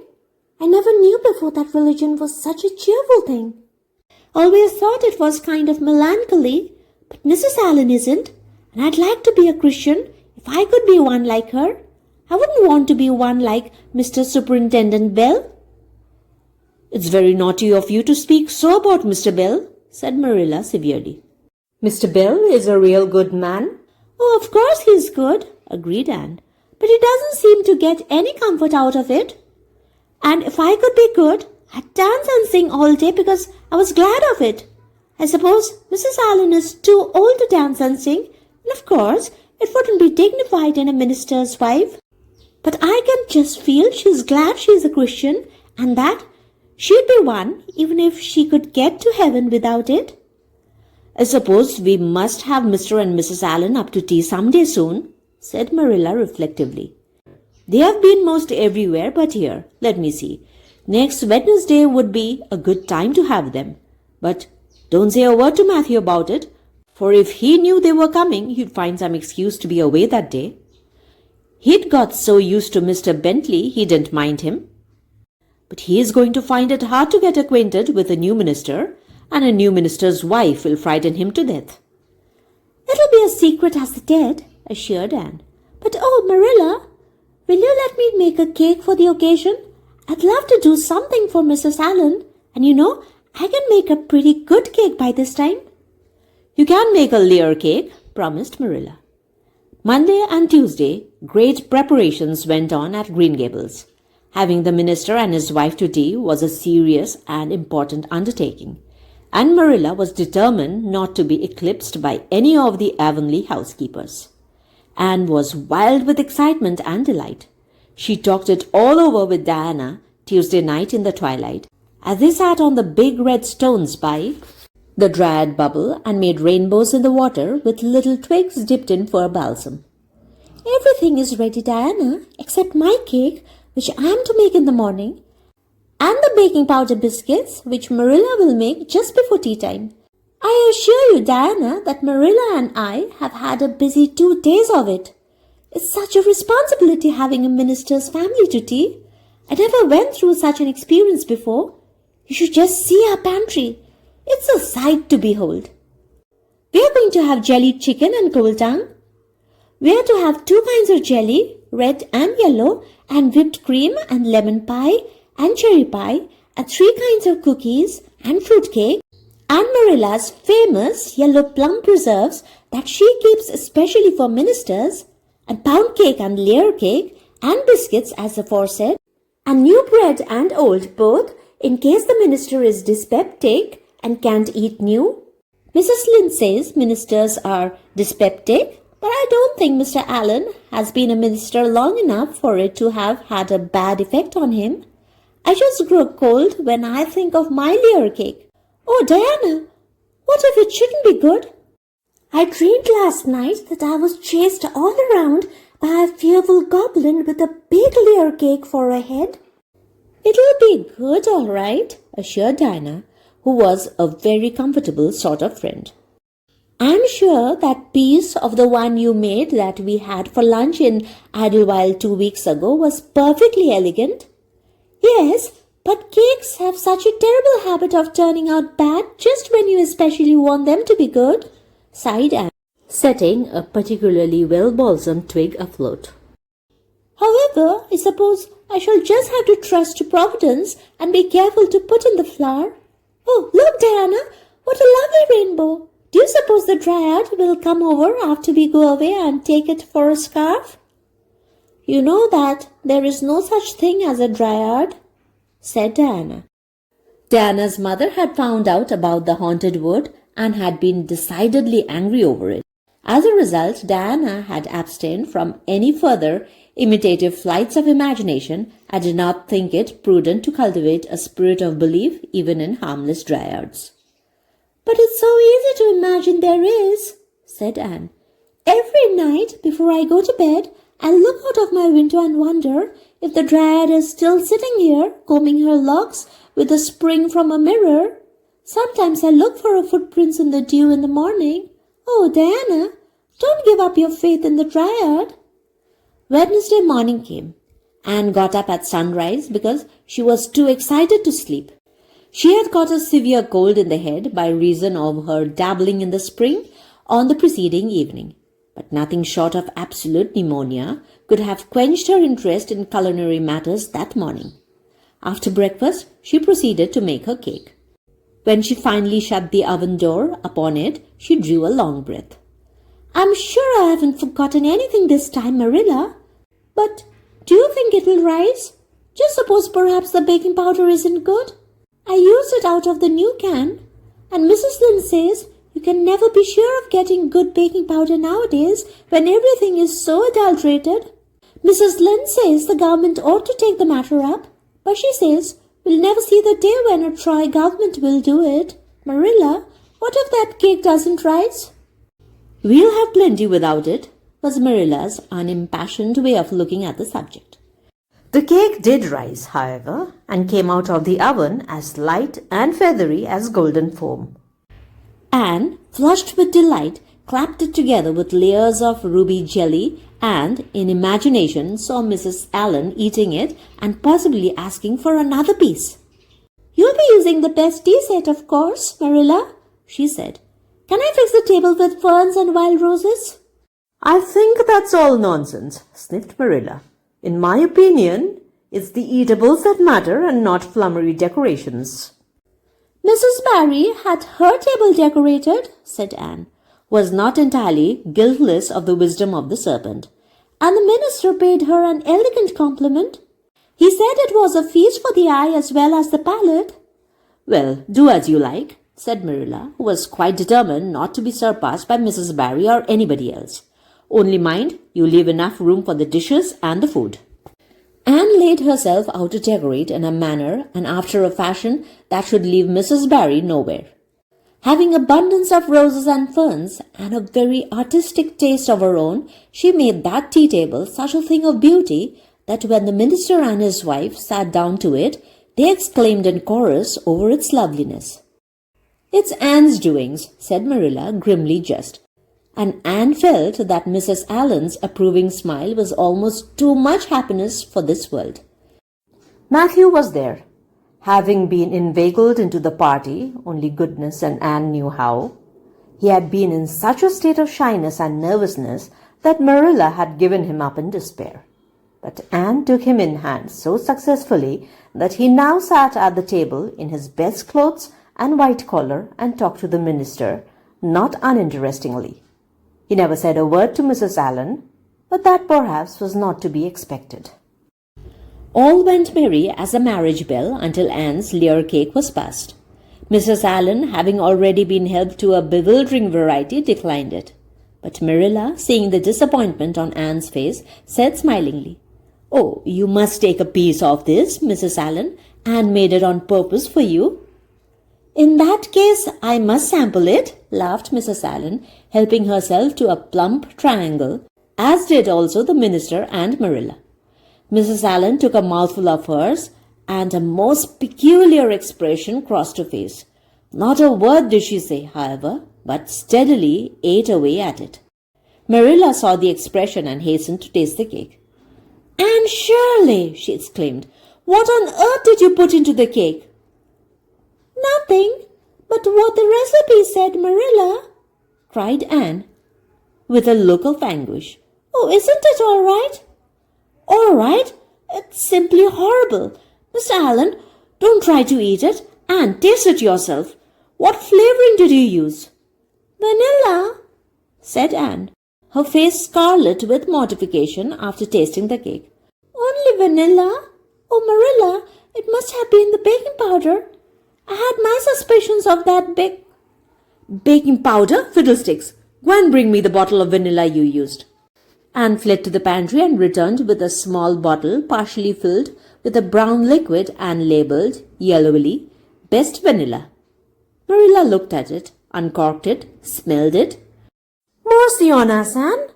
I never knew before that religion was such a cheerful thing. Always thought it was kind of melancholy, but Mrs. Allen isn't, and I'd like to be a Christian if I could be one like her. I wouldn't want to be one like Mr. Superintendent Bell. It's very naughty of you to speak so about Mr. Bell, said Marilla severely. Mr. Bell is a real good man. Oh, of course he's good, agreed Anne, but he doesn't seem to get any comfort out of it. And if I could be good, I'd dance and sing all day because I was glad of it. I suppose Mrs. Allen is too old to dance and sing, and of course it wouldn't be dignified in a minister's wife. But I can just feel she's glad she's a Christian and that she'd be one even if she could get to heaven without it. I suppose we must have Mr. and Mrs. Allen up to tea someday soon, said Marilla reflectively. They have been most everywhere but here. Let me see. Next Wednesday would be a good time to have them. But don't say a word to Matthew about it, for if he knew they were coming, he'd find some excuse to be away that day. He'd got so used to Mr. Bentley he didn't mind him. But he is going to find it hard to get acquainted with a new minister, and a new minister's wife will frighten him to death. It'll be as secret as the dead, assured Anne. But oh, Marilla, will you let me make a cake for the occasion? I'd love to do something for Mrs. Allen, and you know, I can make a pretty good cake by this time. You can make a layer cake, promised Marilla. Monday and Tuesday, great preparations went on at Green Gables. Having the minister and his wife to tea was a serious and important undertaking, and Marilla was determined not to be eclipsed by any of the Avonlea housekeepers. Anne was wild with excitement and delight. She talked it all over with Diana Tuesday night in the twilight, as they sat on the big red stones by the dryad bubble and made rainbows in the water with little twigs dipped in for balsam. Everything is ready, Diana, except my cake, which I am to make in the morning, and the baking powder biscuits, which Marilla will make just before tea time. I assure you, Diana, that Marilla and I have had a busy 2 days of it. It's such a responsibility having a minister's family to tea. I never went through such an experience before. You should just see our pantry. It's a sight to behold. We are going to have jellied chicken and cold tongue. We are to have 2 kinds of jelly, red and yellow, and whipped cream and lemon pie and cherry pie, and 3 kinds of cookies and fruit cake, and Marilla's famous yellow plum preserves that she keeps especially for ministers, and pound cake and layer cake, and biscuits as aforesaid, and new bread and old both, in case the minister is dyspeptic and can't eat new. Mrs. Lynde says ministers are dyspeptic, but I don't think Mr. Allen has been a minister long enough for it to have had a bad effect on him. I just grow cold when I think of my layer cake. Oh, Diana, what if it shouldn't be good? I dreamed last night that I was chased all around by a fearful goblin with a big layer cake for a head. It'll be good, all right, assured Diana, who was a very comfortable sort of friend. I'm sure that piece of the one you made that we had for lunch in Idlewild 2 weeks ago was perfectly elegant. Yes, but cakes have such a terrible habit of turning out bad just when you especially want them to be good, sighed Anne, setting a particularly well-balsamed twig afloat. However, I suppose I shall just have to trust to Providence and be careful to put in the flour. Oh, look, Diana, what a lovely rainbow. Do you suppose the dryad will come over after we go away and take it for a scarf? You know that there is no such thing as a dryad, said Diana. Diana's mother had found out about the haunted wood and had been decidedly angry over it. As a result, Diana had abstained from any further imitative flights of imagination and did not think it prudent to cultivate a spirit of belief even in harmless dryads. "But it's so easy to imagine there is," said Anne. "Every night before I go to bed, I look out of my window and wonder if the dryad is still sitting here, combing her locks with a spring from a mirror. Sometimes I look for her footprints in the dew in the morning. Oh, Diana, don't give up your faith in the dryad." Wednesday morning came. Anne got up at sunrise because she was too excited to sleep. She had caught a severe cold in the head by reason of her dabbling in the spring on the preceding evening, but nothing short of absolute pneumonia could have quenched her interest in culinary matters that morning. After breakfast, she proceeded to make her cake. When she finally shut the oven door upon it, she drew a long breath. "I'm sure I haven't forgotten anything this time, Marilla. But do you think it will rise? Just suppose perhaps the baking powder isn't good. I used it out of the new can, and Mrs. Lynde says you can never be sure of getting good baking powder nowadays when everything is so adulterated. Mrs. Lynde says the government ought to take the matter up, but she says we'll never see the day when a Troy government will do it. Marilla, what if that cake doesn't rise?" "We'll have plenty without it," was Marilla's unimpassioned way of looking at the subject. The cake did rise, however, and came out of the oven as light and feathery as golden foam. Anne, flushed with delight, clapped it together with layers of ruby jelly and, in imagination, saw Mrs. Allen eating it and possibly asking for another piece. "You'll be using the best tea set, of course, Marilla," she said. "Can I fix the table with ferns and wild roses?" "I think that's all nonsense," sniffed Marilla. "In my opinion, it's the eatables that matter and not flummery decorations." "Mrs. Barry had her table decorated," said Anne, who was not entirely guiltless of the wisdom of the serpent. "and the minister paid her an elegant compliment. He said it was a feast for the eye as well as the palate." "Well, do as you like," said Marilla, who was quite determined not to be surpassed by Mrs. Barry or anybody else. "Only mind, you leave enough room for the dishes and the food." Anne laid herself out to decorate in a manner and after a fashion that should leave Mrs. Barry nowhere. Having abundance of roses and ferns and a very artistic taste of her own, she made that tea table such a thing of beauty that when the minister and his wife sat down to it, they exclaimed in chorus over its loveliness. "It's Anne's doings," said Marilla, grimly just. And Anne felt that Mrs. Allen's approving smile was almost too much happiness for this world. Matthew was there, having been inveigled into the party, only goodness and Anne knew how. He had been in such a state of shyness and nervousness that Marilla had given him up in despair. But Anne took him in hand so successfully that he now sat at the table in his best clothes and white collar and talked to the minister, not uninterestingly. He never said a word to Mrs. Allen, but that perhaps was not to be expected. All went merry as a marriage bell until Anne's layer cake was passed. Mrs. Allen, having already been helped to a bewildering variety, declined it. But Marilla, seeing the disappointment on Anne's face, said smilingly, "Oh, you must take a piece of this, Mrs. Allen. Anne made it on purpose for you." "In that case, I must sample it," laughed Mrs. Allen, helping herself to a plump triangle, as did also the minister and Marilla. Mrs. Allen took a mouthful of hers, and a most peculiar expression crossed her face. Not a word did she say, however, but steadily ate away at it. Marilla saw the expression and hastened to taste the cake. "Anne Shirley!" she exclaimed. "What on earth did you put into the cake?" "Nothing but what the recipe said, Marilla," cried Anne, with a look of anguish. "Oh, isn't it all right?" "All right? It's simply horrible. Miss Allen, don't try to eat it, and taste it yourself. What flavoring did you use?" "Vanilla," said Anne, her face scarlet with mortification after tasting the cake. "Only vanilla. Oh, Marilla, it must have been the baking powder. I had my suspicions of that Baking powder? Fiddlesticks! Go and bring me the bottle of vanilla you used. Anne fled to the pantry and returned with a small bottle partially filled with a brown liquid and labelled yellowly, Best Vanilla. Marilla looked at it, uncorked it, smelled it. Mercy on us, Anne.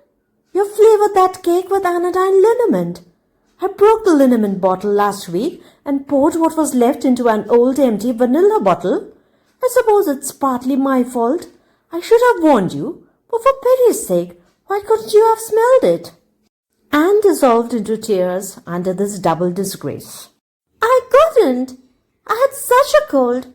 You flavored that cake with anodyne liniment. I broke the liniment bottle last week and poured what was left into an old empty vanilla bottle. I suppose it's partly my fault. I should have warned you, but for pity's sake, why couldn't you have smelled it? Anne dissolved into tears under this double disgrace. I couldn't. I had such a cold.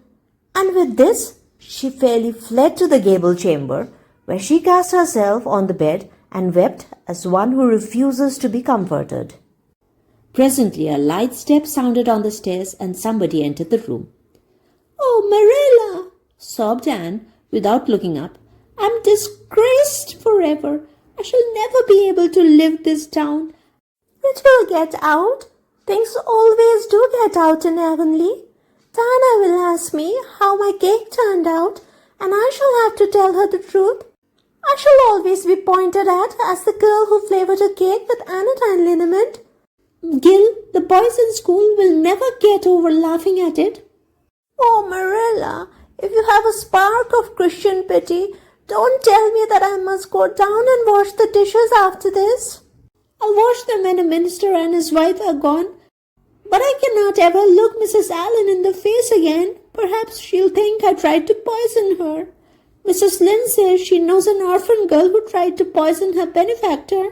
And with this, she fairly fled to the gable chamber, where she cast herself on the bed and wept as one who refuses to be comforted. Presently a light step sounded on the stairs and somebody entered the room. "Oh, Marilla," sobbed Anne without looking up. "I'm disgraced forever. I shall never be able to live this down. It will get out. Things always do get out in Avonlea. Diana will ask me how my cake turned out, and I shall have to tell her the truth. I shall always be pointed at as the girl who flavored a cake with anodyne liniment. Gil, the boys in school will never get over laughing at it." "Oh, Marilla, if you have a spark of Christian pity, don't tell me that I must go down and wash the dishes after this." "I'll wash them when a minister and his wife are gone. But I cannot ever look Mrs. Allen in the face again. Perhaps she'll think I tried to poison her. Mrs. Lynde says she knows an orphan girl who tried to poison her benefactor."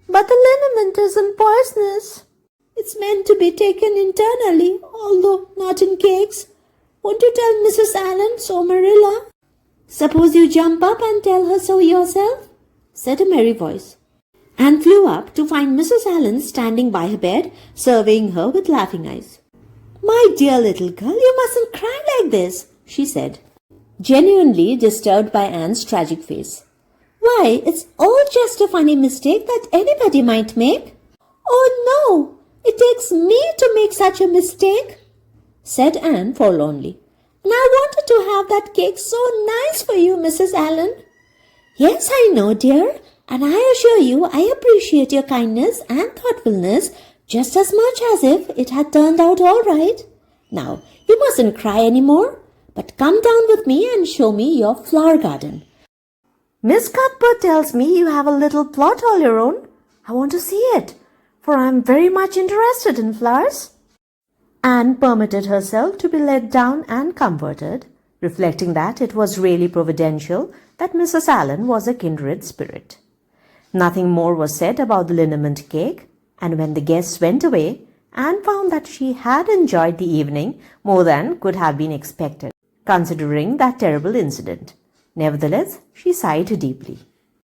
"But the liniment isn't poisonous. It's meant to be taken internally, although not in cakes. Won't you tell Mrs. Allen so, Marilla?" "Suppose you jump up and tell her so yourself," said a merry voice. Anne flew up to find Mrs. Allen standing by her bed, surveying her with laughing eyes. "My dear little girl, you mustn't cry like this," she said, genuinely disturbed by Anne's tragic face. "Why, it's all just a funny mistake that anybody might make." "Oh, no, it takes me to make such a mistake," said Anne forlornly. "And I wanted to have that cake so nice for you, Mrs. Allen." "Yes, I know, dear, and I assure you I appreciate your kindness and thoughtfulness just as much as if it had turned out all right. Now, you mustn't cry any more, but come down with me and show me your flower garden. Miss Cuthbert tells me you have a little plot all your own. I want to see it, for I am very much interested in flowers." Anne permitted herself to be led down and comforted, reflecting that it was really providential that Mrs. Allen was a kindred spirit. Nothing more was said about the liniment cake, and when the guests went away, Anne found that she had enjoyed the evening more than could have been expected, considering that terrible incident. Nevertheless, she sighed deeply.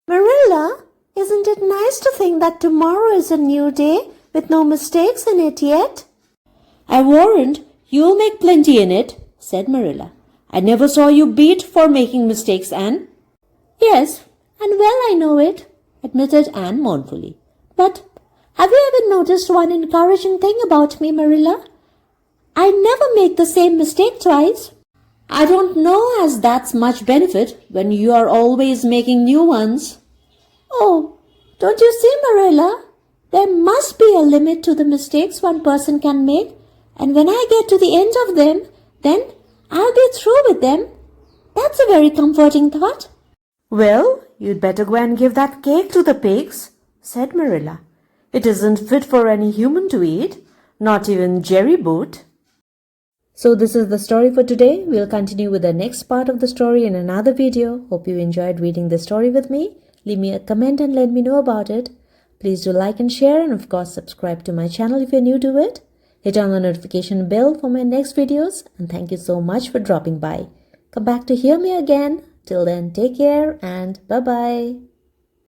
"Marilla, isn't it nice to think that tomorrow is a new day with no mistakes in it yet?" "I warrant you'll make plenty in it," said Marilla. "I never saw you beat for making mistakes, Anne." "Yes, and well I know it," admitted Anne mournfully. "But have you ever noticed one encouraging thing about me, Marilla? I never make the same mistake twice." "I don't know as that's much benefit when you are always making new ones." "Oh, don't you see, Marilla? There must be a limit to the mistakes one person can make, and when I get to the end of them, then I'll be through with them. That's a very comforting thought." "Well, you'd better go and give that cake to the pigs," said Marilla. "It isn't fit for any human to eat, not even Jerry Boot." So this is the story for today. We'll continue with the next part of the story in another video. Hope you enjoyed reading the story with me. Leave me a comment and let me know about it. Please do like and share, and of course subscribe to my channel if you're new to it. Hit on the notification bell for my next videos, and thank you so much for dropping by. Come back to hear me again. Till then, take care and bye-bye.